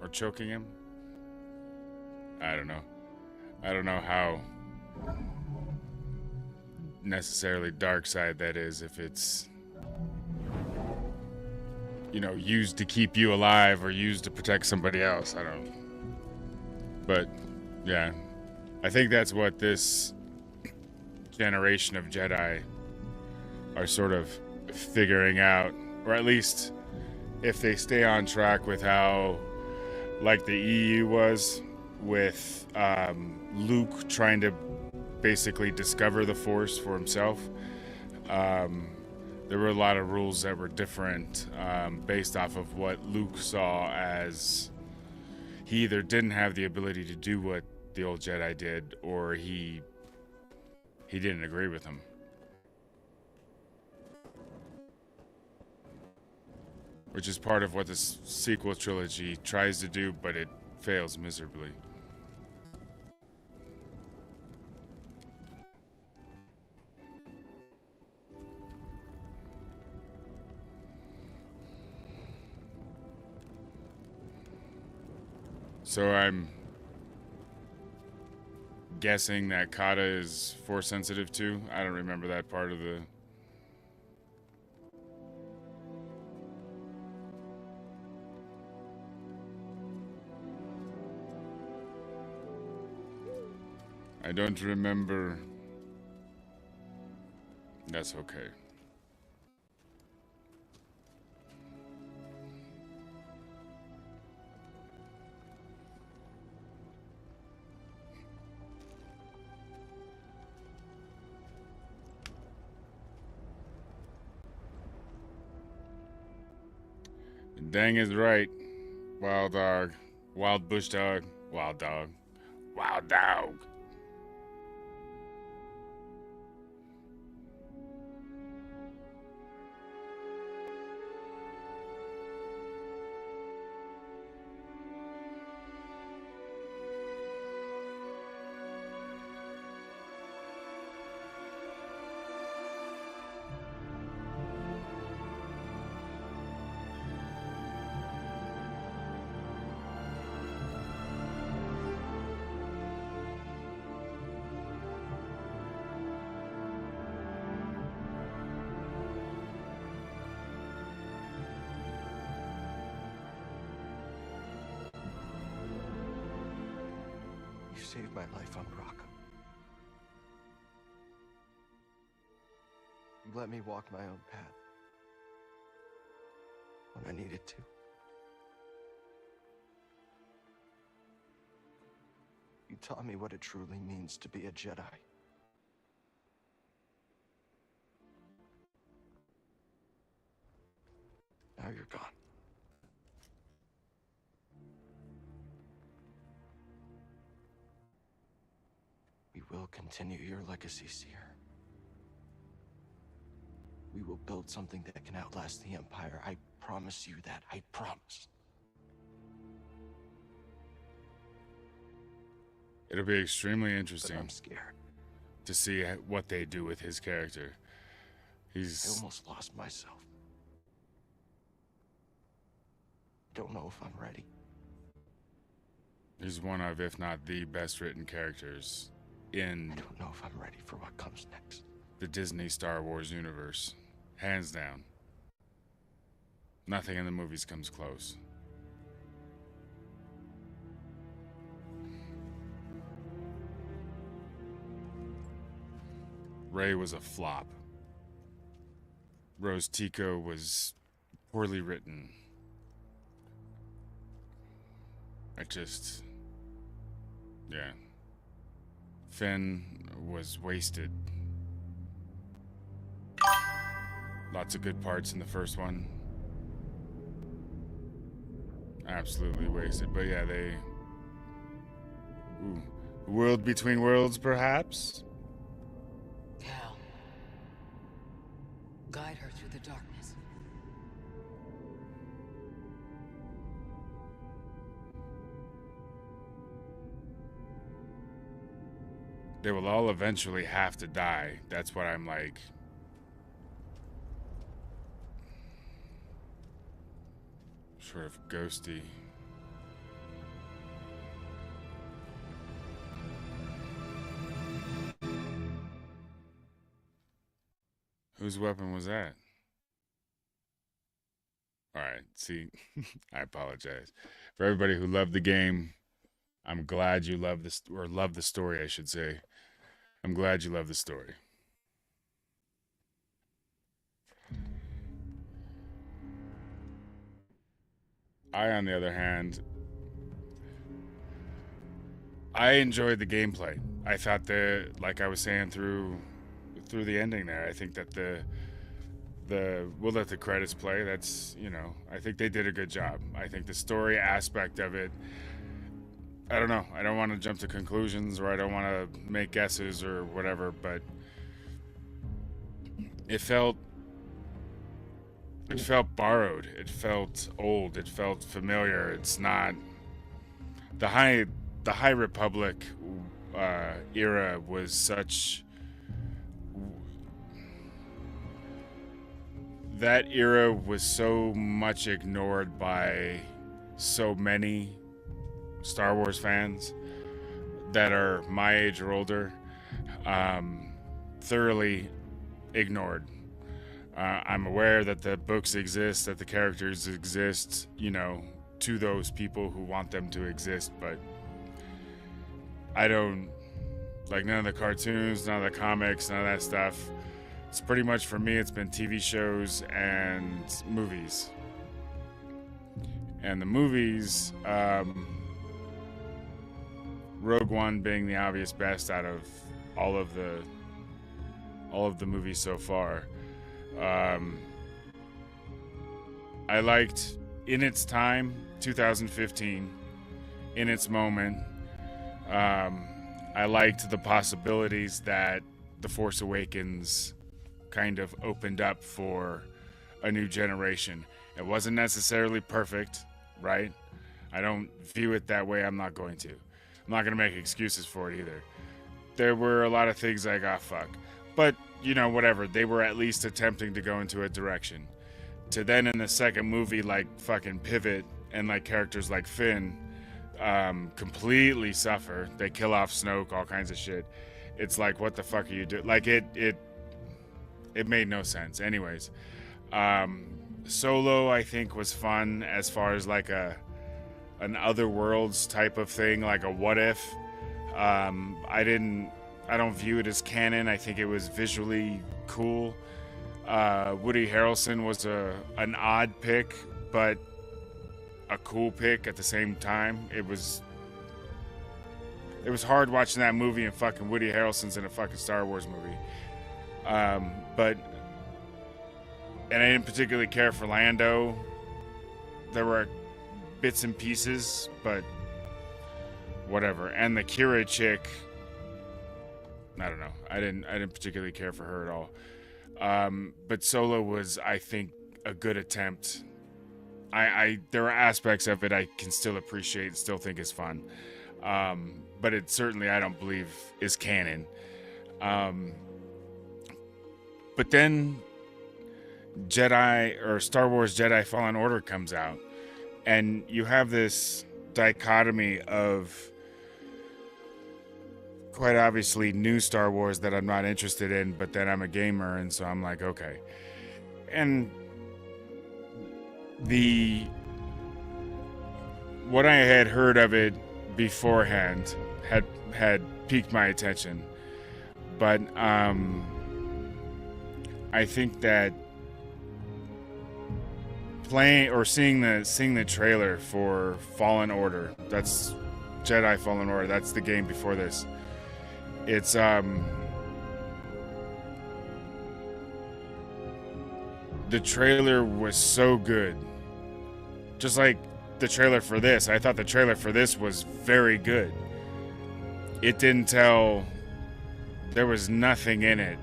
Or choking him? I don't know. I don't know how necessarily dark side that is, if it's, you know, used to keep you alive or used to protect somebody else. I don't know. But yeah, I think that's what this generation of Jedi are sort of figuring out, or at least if they stay on track with how like the EU was with Luke trying to basically discover the Force for himself. There were a lot of rules that were different based off of what Luke saw as he either didn't have the ability to do what the old Jedi did, or he didn't agree with him. Which is part of what this sequel trilogy tries to do, but it fails miserably. So I'm guessing that Kata is force sensitive too. I don't remember that part of the... I don't remember. That's okay. Dang is right. Wild dog. Wild bush dog. Wild dog. Wild dog. You saved my life on Brock. You let me walk my own path. when I needed to. You taught me what it truly means to be a Jedi. Now you're gone. We will continue your legacy, Seer. We will build something that can outlast the Empire. I promise you that. I promise. It'll be extremely But interesting I'm scared. to see what they do with his character. I He's almost lost myself. Don't know if I'm ready. he's one of, if not the best written characters in I don't know if I'm ready for what comes next. the Disney Star Wars universe. Hands down. Nothing in the movies comes close. Rey was a flop. Rose Tico was poorly written. Yeah. Finn was wasted. Lots of good parts in the first one. Absolutely wasted. But yeah, Ooh. World Between Worlds, perhaps? Cal. Guide her through the darkness. They will all eventually have to die. That's what I'm like. Sort of ghosty. Whose weapon was that? Alright, see, I apologize. For everybody who loved the game, I'm glad you love this, or love the story, I should say. I'm glad you love the story. I, on the other hand, I enjoyed the gameplay. I thought like I was saying through the ending there, I think that we'll let the credits play. That's, I think they did a good job. I think the story aspect of it, I don't know. I don't want to jump to conclusions, or I don't want to make guesses or whatever, but it felt borrowed. It felt old. It felt familiar. It's not the High Republic era was such. That era was so much ignored by so many Star Wars fans that are my age or older, thoroughly ignored. I'm aware that the books exist, that the characters exist, to those people who want them to exist, but I don't, like, none of the cartoons, none of the comics, none of that stuff. It's pretty much, for me, it's been TV shows and movies. And the movies, Rogue One being the obvious best out of all of the movies so far. I liked, in its time, 2015, in its moment, I liked the possibilities that The Force Awakens kind of opened up for a new generation. It wasn't necessarily perfect, right? I don't view it that way. I'm not going to. I'm not going to make excuses for it either. There were a lot of things like, fuck. But, whatever. They were at least attempting to go into a direction. To then in the second movie, like, fucking pivot, and like characters like Finn completely suffer. They kill off Snoke, all kinds of shit. It's like, what the fuck are you doing? Like, it made no sense. Anyways, Solo, I think, was fun as far as like an Other Worlds type of thing, like a what if. I don't view it as canon. I think it was visually cool. Woody Harrelson was an odd pick, but a cool pick at the same time. It was hard watching that movie and fucking Woody Harrelson's in a fucking Star Wars movie. But I didn't particularly care for Lando. There were bits and pieces, but whatever. And the Kira chick, I don't know. I didn't particularly care for her at all. But Solo was, I think, a good attempt. There are aspects of it I can still appreciate and still think is fun. But it certainly, I don't believe, is canon. But then Jedi, or Star Wars Jedi Fallen Order comes out, and you have this dichotomy of quite obviously new Star Wars that I'm not interested in, but then I'm a gamer, and so I'm like, okay. And what I had heard of it beforehand had piqued my attention, but I think that playing or seeing the trailer for Fallen Order, that's Jedi Fallen Order, that's the game before this. It's the trailer was so good. Just like the trailer for this, I thought the trailer for this was very good. It didn't tell, there was nothing in it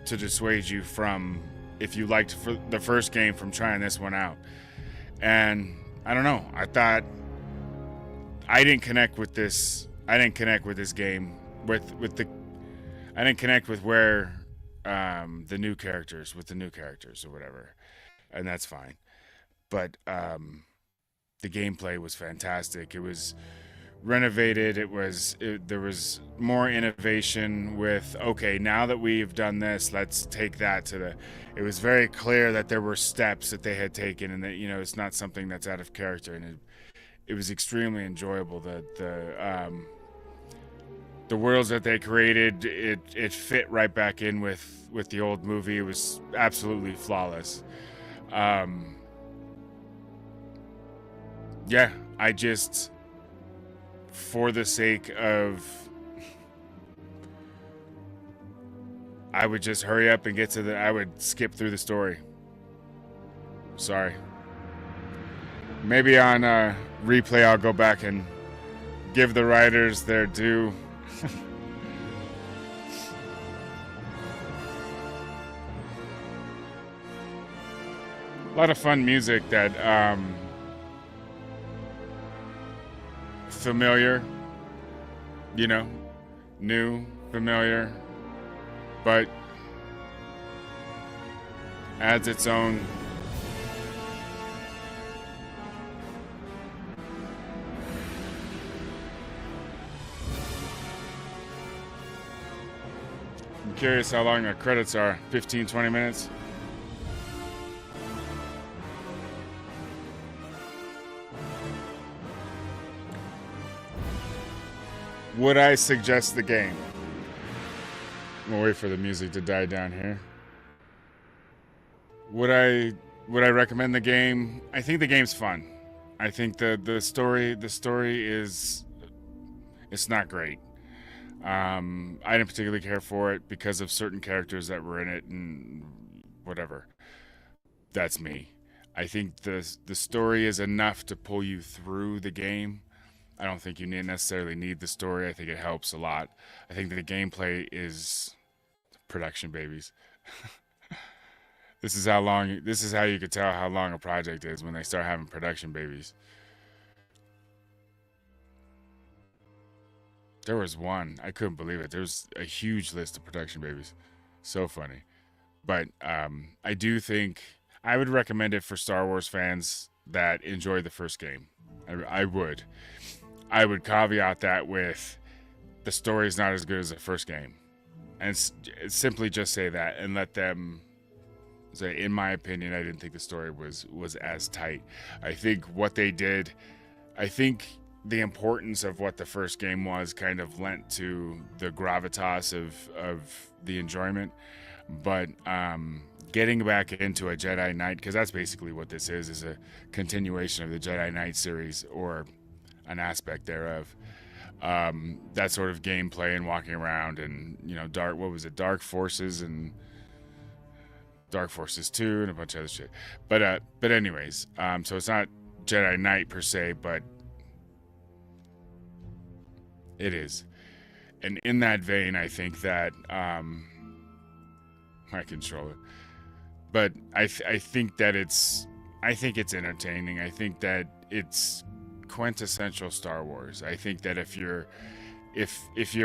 to dissuade you from, if you liked the first game, from trying this one out. And I don't know, I thought I didn't connect with this game I didn't connect with where the new characters or whatever, and that's fine. But the gameplay was fantastic. It was renovated. There was more innovation with, okay, now that we've done this, let's take that to the. It was very clear that there were steps that they had taken, and that, you know, it's not something that's out of character, and it was extremely enjoyable. The worlds that they created, it fit right back in with the old movie. It was absolutely flawless. Yeah, I just, for the sake of, I would just hurry up and I would skip through the story. Sorry. Maybe on replay I'll go back and give the writers their due. A lot of fun music that familiar, you know, new, familiar, but adds its own I'm curious how long the credits are. 15, 20 minutes? Would I suggest the game? We'll wait for the music to die down here. Would I recommend the game? I think the game's fun. I think the story is, it's not great. I didn't particularly care for it because of certain characters that were in it and whatever. That's me. I think the story is enough to pull you through the game. I don't think you necessarily need the story. I think it helps a lot. I think that the gameplay is production babies. This is how you could tell how long a project is, when they start having production babies. There was one, I couldn't believe it. There's a huge list of production babies. So funny. But I do think I would recommend it for Star Wars fans that enjoy the first game. I would caveat that with, the story is not as good as the first game, and simply just say that and let them say, in my opinion, I didn't think the story was as tight. I think what they did, I think the importance of what the first game was kind of lent to the gravitas of the enjoyment, but getting back into a Jedi Knight, because that's basically what this is a continuation of the Jedi Knight series, or an aspect thereof. That sort of gameplay and walking around and, you know, Dark Forces and Dark Forces 2 and a bunch of other shit. But anyways, so it's not Jedi Knight per se, but it is. And in that vein, I think that I control it. But I think that it's entertaining. I think that it's quintessential Star Wars. I think that if you're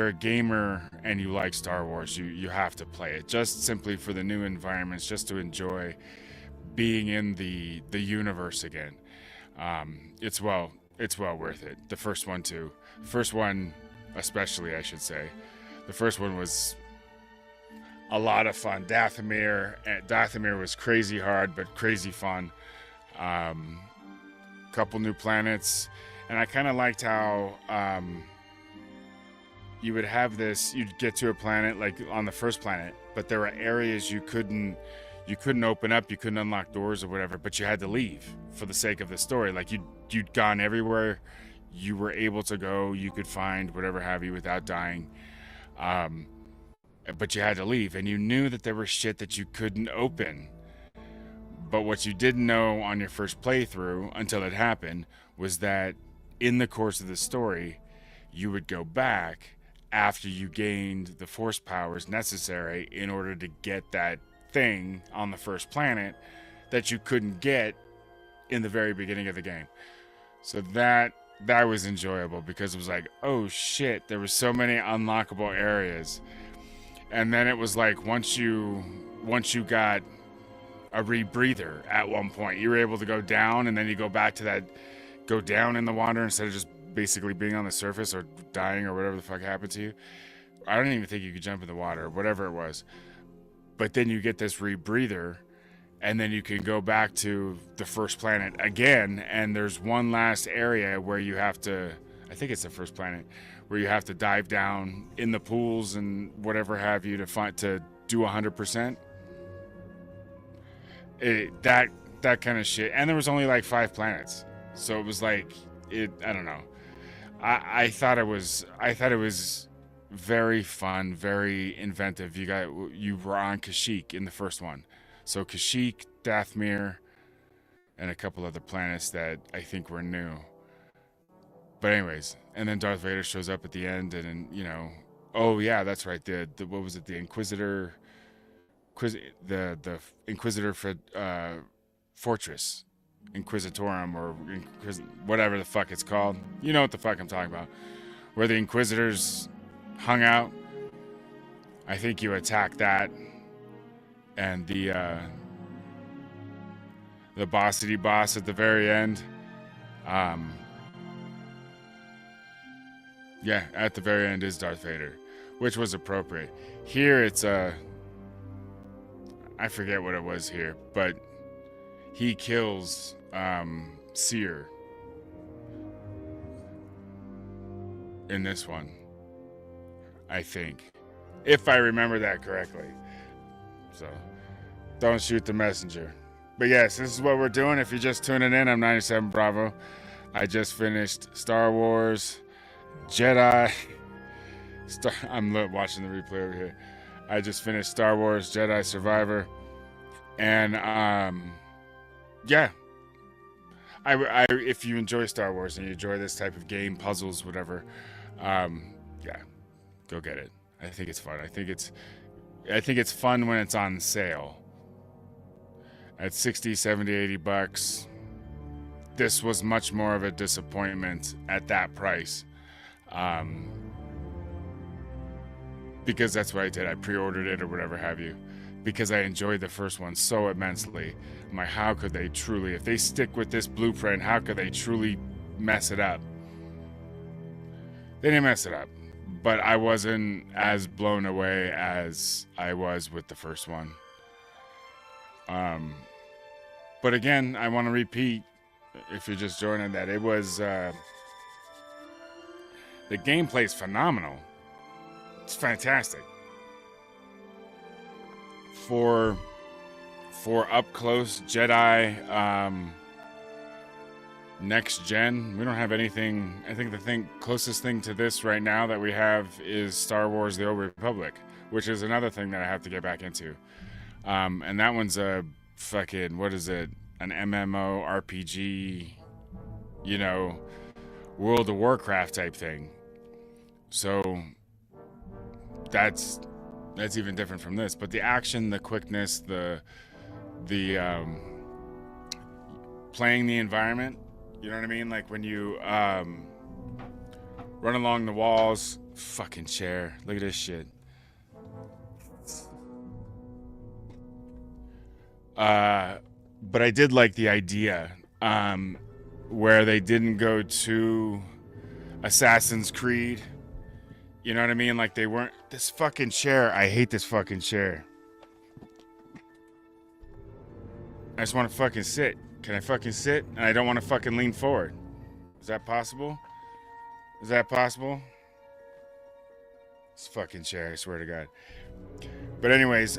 a gamer and you like Star Wars, you have to play it, just simply for the new environments, just to enjoy being in the universe again. It's well worth it. The first one too. First one especially, I should say. The first one was a lot of fun. Dathomir was crazy hard, but crazy fun. Couple new planets, and I kind of liked how you would have this. You'd get to a planet like on the first planet, but there were areas you couldn't open up, you couldn't unlock doors or whatever, but you had to leave for the sake of the story. Like you'd gone everywhere you were able to go, you could find whatever have you without dying, but you had to leave, and you knew that there was shit that you couldn't open. But what you didn't know on your first playthrough until it happened was that in the course of the story, you would go back after you gained the force powers necessary in order to get that thing on the first planet that you couldn't get in the very beginning of the game. So that was enjoyable, because it was like, oh shit, there were so many unlockable areas. And then it was like once you got a rebreather at one point, you were able to go down, and then you go down in the water instead of just basically being on the surface or dying or whatever the fuck happened to you. I don't even think you could jump in the water or whatever it was. But then you get this rebreather, and then you can go back to the first planet again, and there's one last area where you have to, I think it's the first planet, where you have to dive down in the pools and whatever have you to do 100%. That kind of shit. And there was only like 5 planets, so it was like I don't know. I thought it was very fun, very inventive. You were on Kashyyyk in the first one, so Kashyyyk, Dathomir, and a couple other planets that I think were new. But anyways, and then Darth Vader shows up at the end, and you know, oh yeah, that's right. The what was it? The Inquisitor. The Inquisitor Fortress, Inquisitorum, or whatever the fuck it's called. You know what the fuck I'm talking about. Where the Inquisitors hung out. I think you attack that, and the bossity boss at the very end. Yeah, at the very end is Darth Vader, which was appropriate. Here it's I forget what it was here, but he kills Seer in this one, I think, if I remember that correctly. So don't shoot the messenger. But yes, this is what we're doing. If you're just tuning in, I'm 97 Bravo. I just finished Star Wars Jedi. I'm watching the replay over here. I just finished Star Wars Jedi Survivor, and yeah, I if you enjoy Star Wars and you enjoy this type of game, puzzles, whatever, yeah, go get it. I think it's fun. I think it's fun when it's on sale at 60, 70, 80 bucks. This was much more of a disappointment at that price. Because that's what I did. I pre-ordered it or whatever have you, because I enjoyed the first one so immensely. I'm like, how could they truly, if they stick with this blueprint, how could they truly mess it up? They didn't mess it up, but I wasn't as blown away as I was with the first one. But again, I want to repeat, if you're just joining, that it was the gameplay is phenomenal. It's fantastic. For for up close Jedi next gen, we don't have anything. I think the closest thing to this right now that we have is Star Wars The Old Republic, which is another thing that I have to get back into. And that one's a fucking, what is it? An MMO RPG, you know, World of Warcraft type thing. So that's even different from this. But the action, the quickness, the playing the environment, you know what I mean? Like when you run along the walls, fucking chair. Look at this shit. But I did like the idea where they didn't go to Assassin's Creed. You know what I mean? Like they weren't. This fucking chair. I hate this fucking chair. I just want to fucking sit. Can I fucking sit? And I don't want to fucking lean forward. Is that possible? Is that possible? This fucking chair, I swear to God. But anyways,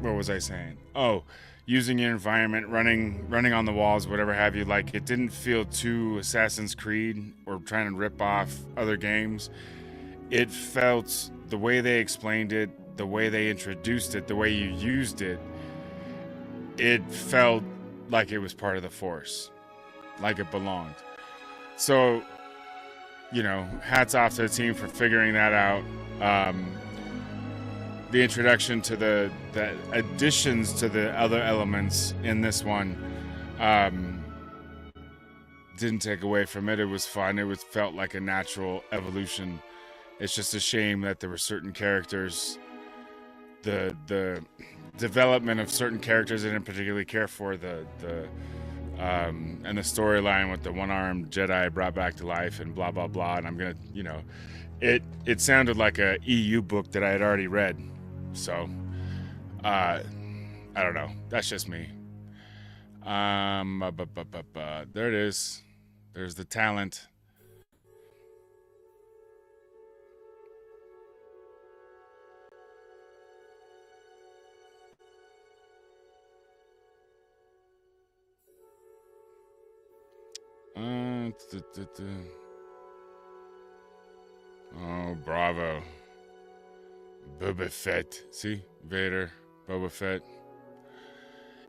what was I saying? Oh, using your environment, running on the walls, whatever have you. Like, it didn't feel too Assassin's Creed or trying to rip off other games. It felt, the way they explained it, the way they introduced it, the way you used it, it felt like it was part of the Force, like it belonged. So, you know, hats off to the team for figuring that out. The introduction to the additions to the other elements in this one didn't take away from it. It was fun. It felt like a natural evolution. It's just a shame that there were certain characters, the development of certain characters I didn't particularly care for, and the storyline with the one-armed Jedi brought back to life and blah blah blah. And I'm gonna, you know, it sounded like a EU book that I had already read. So I don't know. That's just me. There it is. There's the talent. Oh, bravo. Boba Fett. See? Vader. Boba Fett.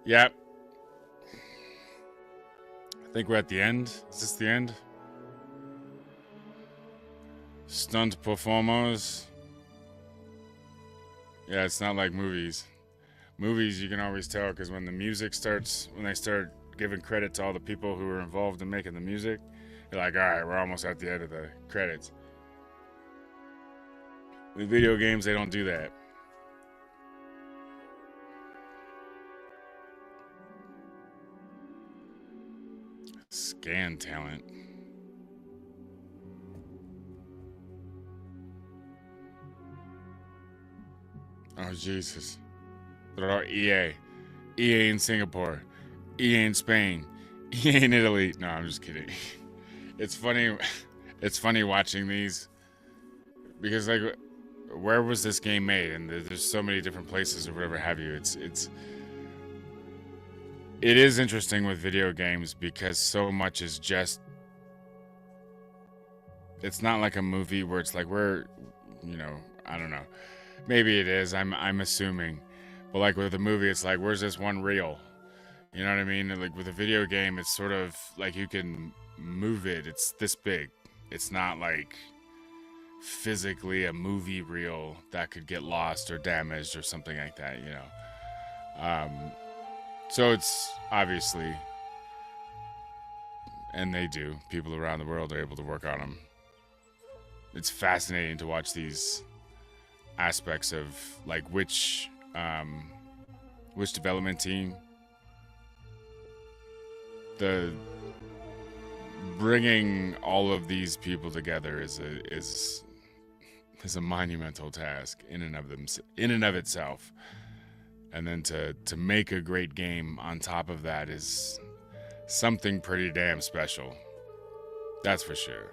Yep. I think we're at the end. Is this the end? Stunt performers. Yeah, it's not like movies. Movies, you can always tell, because when the music starts, when they start giving credit to all the people who were involved in making the music, you're like, all right, we're almost at the end of the credits. With video games, they don't do that. Scan talent. Oh, Jesus. EA. EA in Singapore. EA in Spain. EA in Italy. No, I'm just kidding. It's funny. It's funny watching these because, like, where was this game made? And there's so many different places or whatever have you. It is interesting with video games because so much is just, it's not like a movie where it's like, we're, you know, I don't know. Maybe it is. I'm assuming. But like with a movie, it's like, where's this one reel? You know what I mean? Like with a video game, it's sort of like you can move it. It's this big. It's not like physically a movie reel that could get lost or damaged or something like that, you know. So it's obviously, and they do, people around the world are able to work on them. It's fascinating to watch these aspects of like which development team, the bringing all of these people together is a monumental task in and of itself. And then to make a great game on top of that is something pretty damn special. That's for sure.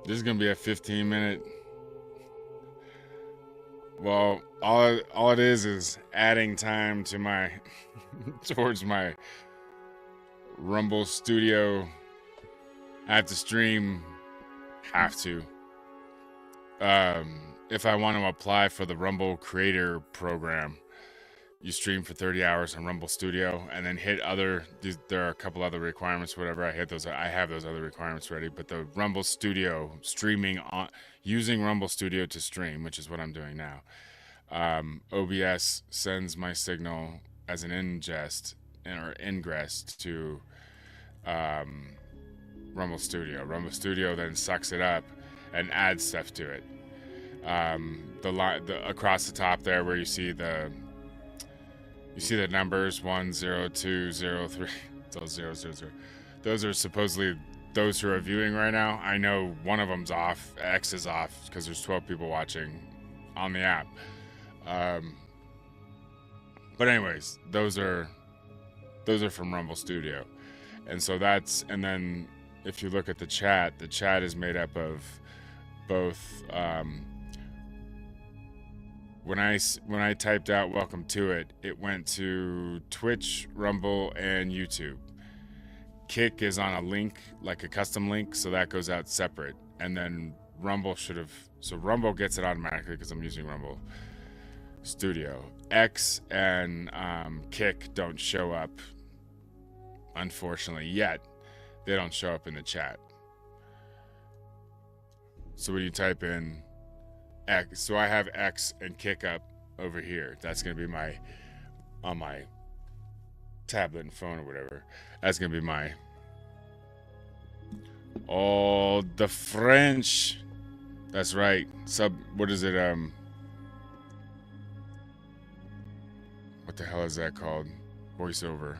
This is gonna be a 15-minute. Well, all it is adding time to my towards my Rumble Studio. I have to stream. Have to. If I want to apply for the Rumble Creator Program, you stream for 30 hours on Rumble Studio, and then hit other. There are a couple other requirements. Whatever, I hit those. I have those other requirements ready. But the Rumble Studio streaming on using Rumble Studio to stream, which is what I'm doing now. OBS sends my signal as an ingest or ingress to Rumble Studio. Rumble Studio then sucks it up and adds stuff to it. The across the top there where you see the numbers 1, 0, 2, 0, 3 until 0, 0, 0. Those are supposedly those who are viewing right now. I know one of them's off. X is off because there's 12 people watching on the app. But anyways, those are from Rumble Studio, and so and then if you look at the chat is made up of both. When I typed out "Welcome to it," it went to Twitch, Rumble, and YouTube. Kick is on a link, like a custom link, so that goes out separate, and then Rumble Rumble gets it automatically because I'm using Rumble Studio. X and Kick don't show up, unfortunately, yet. They don't show up in the chat. So when you type in X, so I have X and Kick up over here. That's going to be on my tablet and phone or whatever. That's going to be the French. That's right. What is it? What the hell is that called? Voiceover.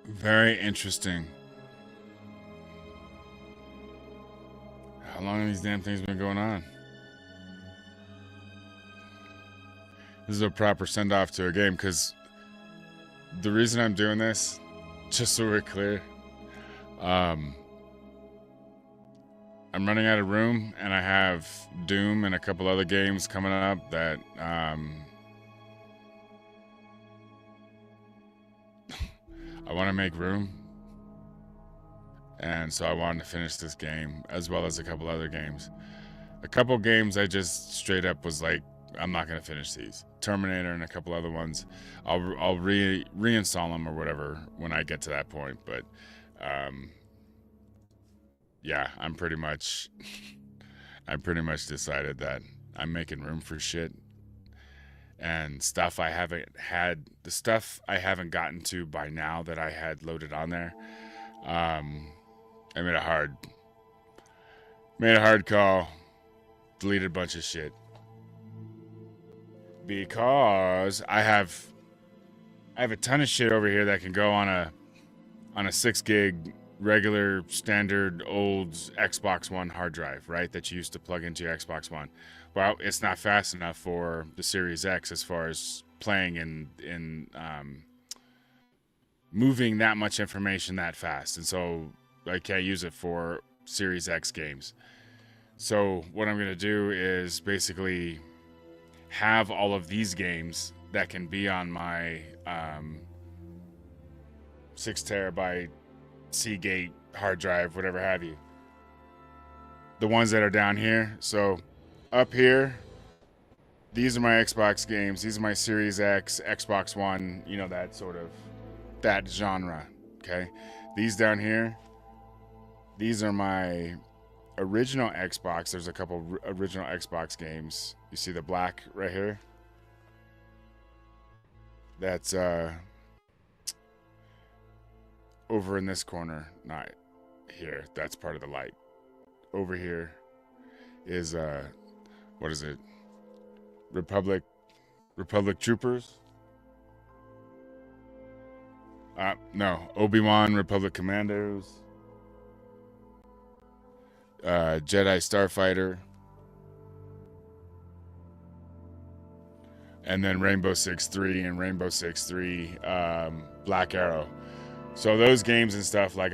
Very interesting. How long have these damn things been going on? This is a proper send-off to a game, because the reason I'm doing this, just so we're clear, I'm running out of room, and I have Doom and a couple other games coming up that I want to make room, and so I wanted to finish this game as well as a couple other games. A couple games I just straight up was like, I'm not going to finish these. Terminator and a couple other ones, I'll reinstall them or whatever when I get to that point. But yeah, I'm pretty much decided that I'm making room for shit. And stuff I haven't gotten to by now that I had loaded on there. I made a hard call, deleted a bunch of shit. Because I have a ton of shit over here that can go on a 6 gig regular standard old Xbox One hard drive, right? That you used to plug into your Xbox One. Well, it's not fast enough for the Series X as far as playing in moving that much information that fast. And so I can't use it for Series X games. So what I'm going to do is basically have all of these games that can be on my 6 terabyte Seagate hard drive, whatever have you. The ones that are down here. So up here, these are my Xbox games. These are my Series X, Xbox One, you know, that genre, okay? These down here, these are my original Xbox. There's a couple original Xbox games. You see the black right here? That's over in this corner, not here. That's part of the light. Over here is what is it? Republic Troopers? No, Obi-Wan Republic Commandos. Jedi Starfighter, and then Rainbow Six 3 and Rainbow Six 3 Black Arrow. So those games and stuff, like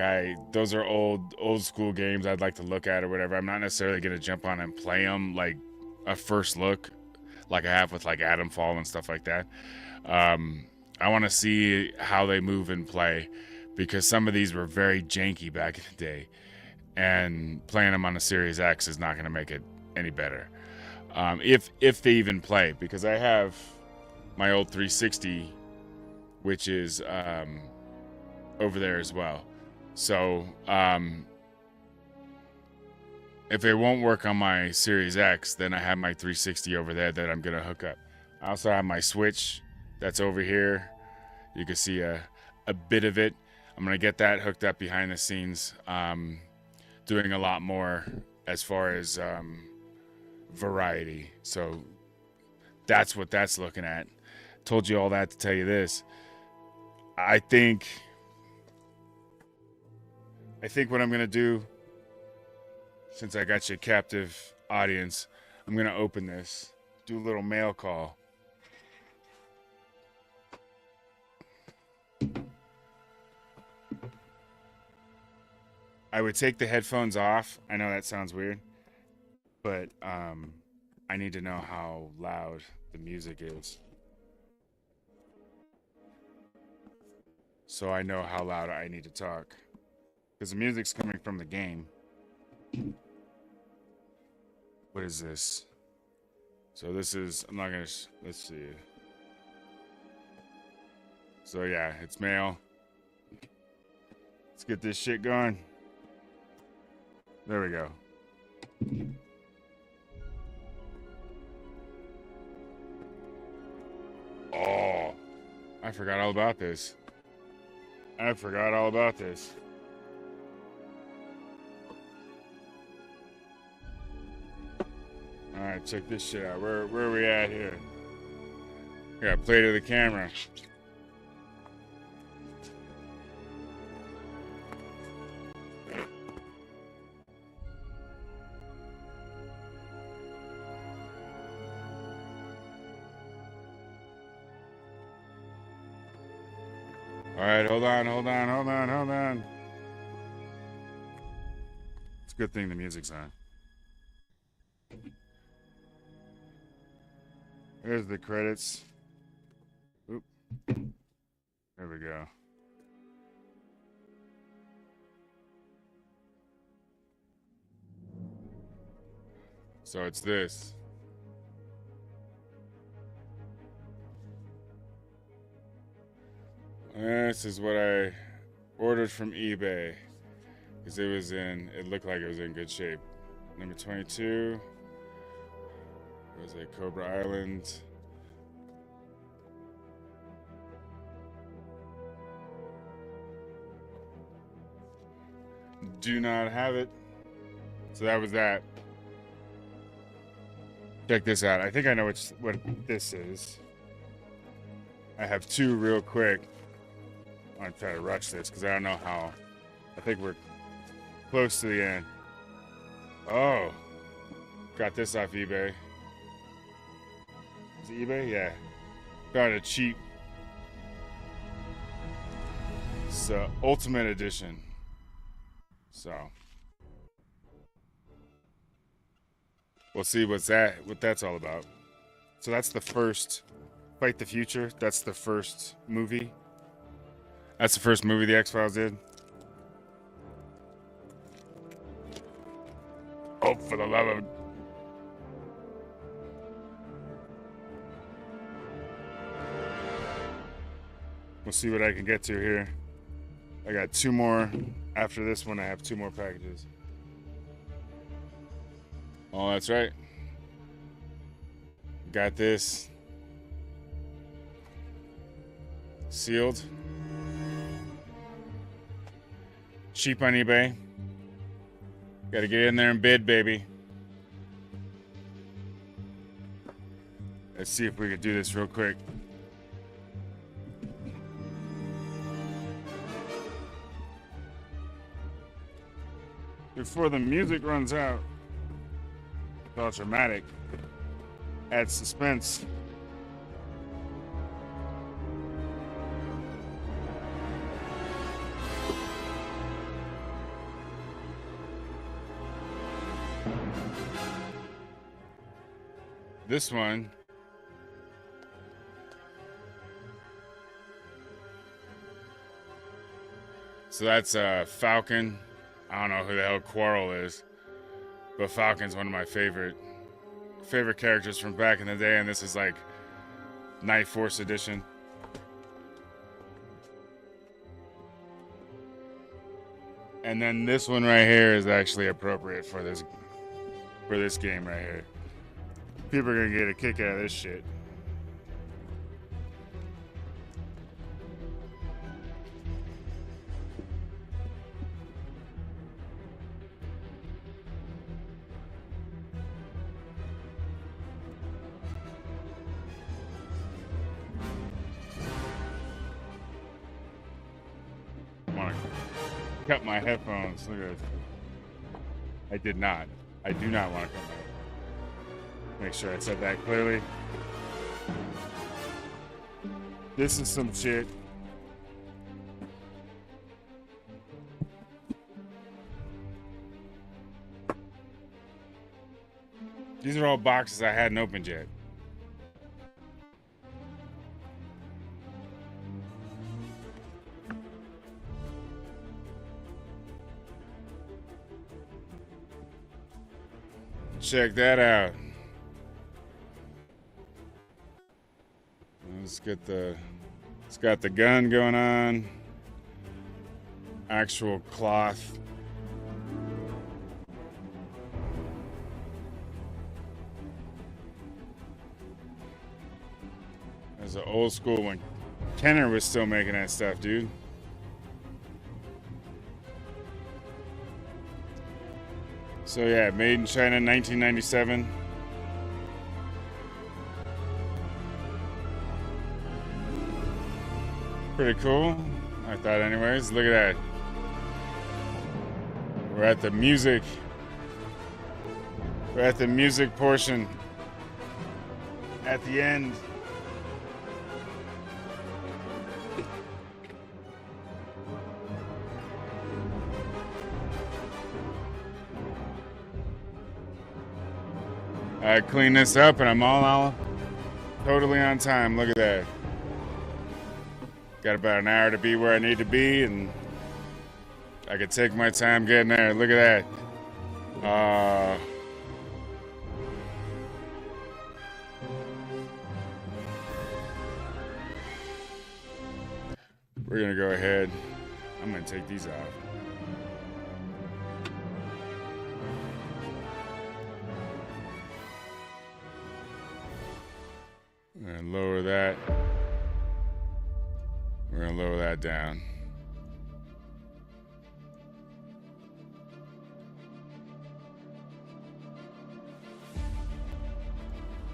those are old school games I'd like to look at or whatever. I'm not necessarily going to jump on and play them like a first look like I have with like Adamfall and stuff like that. I want to see how they move and play, because some of these were very janky back in the day, and playing them on a Series X is not going to make it any better. If they even play, because I have my old 360, which is over there as well. So if it won't work on my Series X, then I have my 360 over there that I'm gonna hook up. I also have my Switch that's over here. You can see a bit of it. I'm gonna get that hooked up behind the scenes, doing a lot more as far as variety. So that's what that's looking at. Told you all that to tell you this. I think what I'm gonna do, since I got you a captive audience, I'm gonna open this, do a little mail call. I would take the headphones off. I know that sounds weird, but I need to know how loud the music is, so I know how loud I need to talk, because the music's coming from the game. What is this? So this is, I'm not gonna, let's see. So yeah, it's mail. Let's get this shit going. There we go. Oh, I forgot all about this. Alright, check this shit out. Where are we at here? We got play to the camera. Alright, hold on. It's a good thing the music's on. There's the credits. Oop. There we go. So it's this. This is what I ordered from eBay, because it looked like it was in good shape. Number 22. Was it Cobra Island? Do not have it. So that was that. Check this out. I think I know what this is. I have two real quick. I'm gonna try to rush this because I don't know how. I think we're close to the end. Oh, got this off eBay. Is it eBay? Yeah. Got it cheap. It's Ultimate Edition. So we'll see what that's all about. So that's the first Fight the Future. That's the first movie. That's the first movie the X-Files did. Oh, for the love of... We'll see what I can get to here. I got two more. After this one, I have two more packages. Oh, that's right. Got this. Sealed. Cheap on eBay. Gotta get in there and bid, baby. Let's see if we can do this real quick. before the music runs out. It's all dramatic. Adds suspense. This one. So that's Falcon. I don't know who the hell Quarrel is, but Falcon's one of my favorite characters from back in the day, and this is like Night Force edition. And then this one right here is actually appropriate for this game right here. People are gonna get a kick out of this shit. Cut my headphones. Look at this. I did not. I do not want to cut my headphones. Make sure I said that clearly. This is some shit. These are all boxes I hadn't opened yet. Check that out. It's got the gun going on. Actual cloth. There's an old school when Kenner was still making that stuff, dude. So yeah, made in China, 1997. Pretty cool, I thought anyways. Look at that. We're at the music. We're at the music portion. At the end. I clean this up and I'm all totally on time. Look at that. Got about an hour to be where I need to be, and I could take my time getting there. Look at that. We're gonna go ahead. I'm gonna take these off. We're gonna lower that. We're gonna lower that down.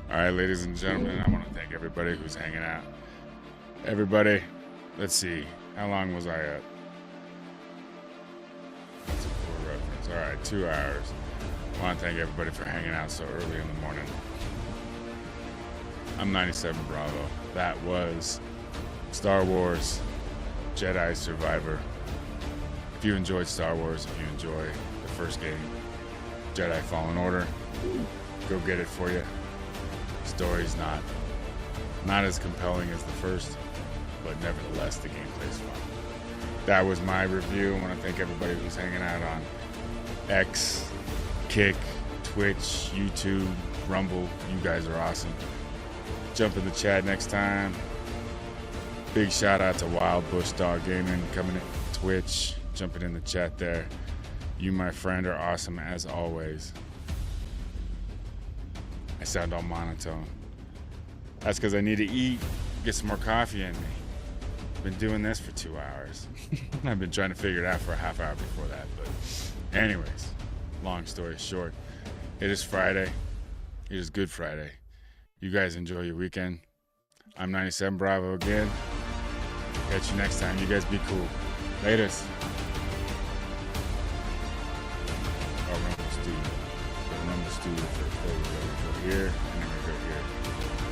All right, ladies and gentlemen, I want to thank everybody who's hanging out. Everybody, let's see, how long was I up? That's a poor reference. All right, 2 hours. I want to thank everybody for hanging out so early in the morning. I'm 97 Bravo. That was Star Wars Jedi Survivor. If you enjoyed Star Wars, if you enjoy the first game, Jedi Fallen Order, go get it for you. Story's not as compelling as the first, but nevertheless the gameplay's fun. That was my review. I want to thank everybody who's hanging out on X, Kick, Twitch, YouTube, Rumble. You guys are awesome. Jump in the chat next time. Big shout out to Wild Bush Dog Gaming coming in Twitch, jumping in the chat there. You, my friend, are awesome as always. I sound all monotone. That's because I need to eat, get some more coffee in me. Been doing this for 2 hours. I've been trying to figure it out for a half hour before that, but anyways, long story short, it is Friday. It is Good Friday. You guys enjoy your weekend. I'm 97 Bravo again. Catch you next time. You guys be cool. Laters. let's do, there we go. Go here, and then we go here.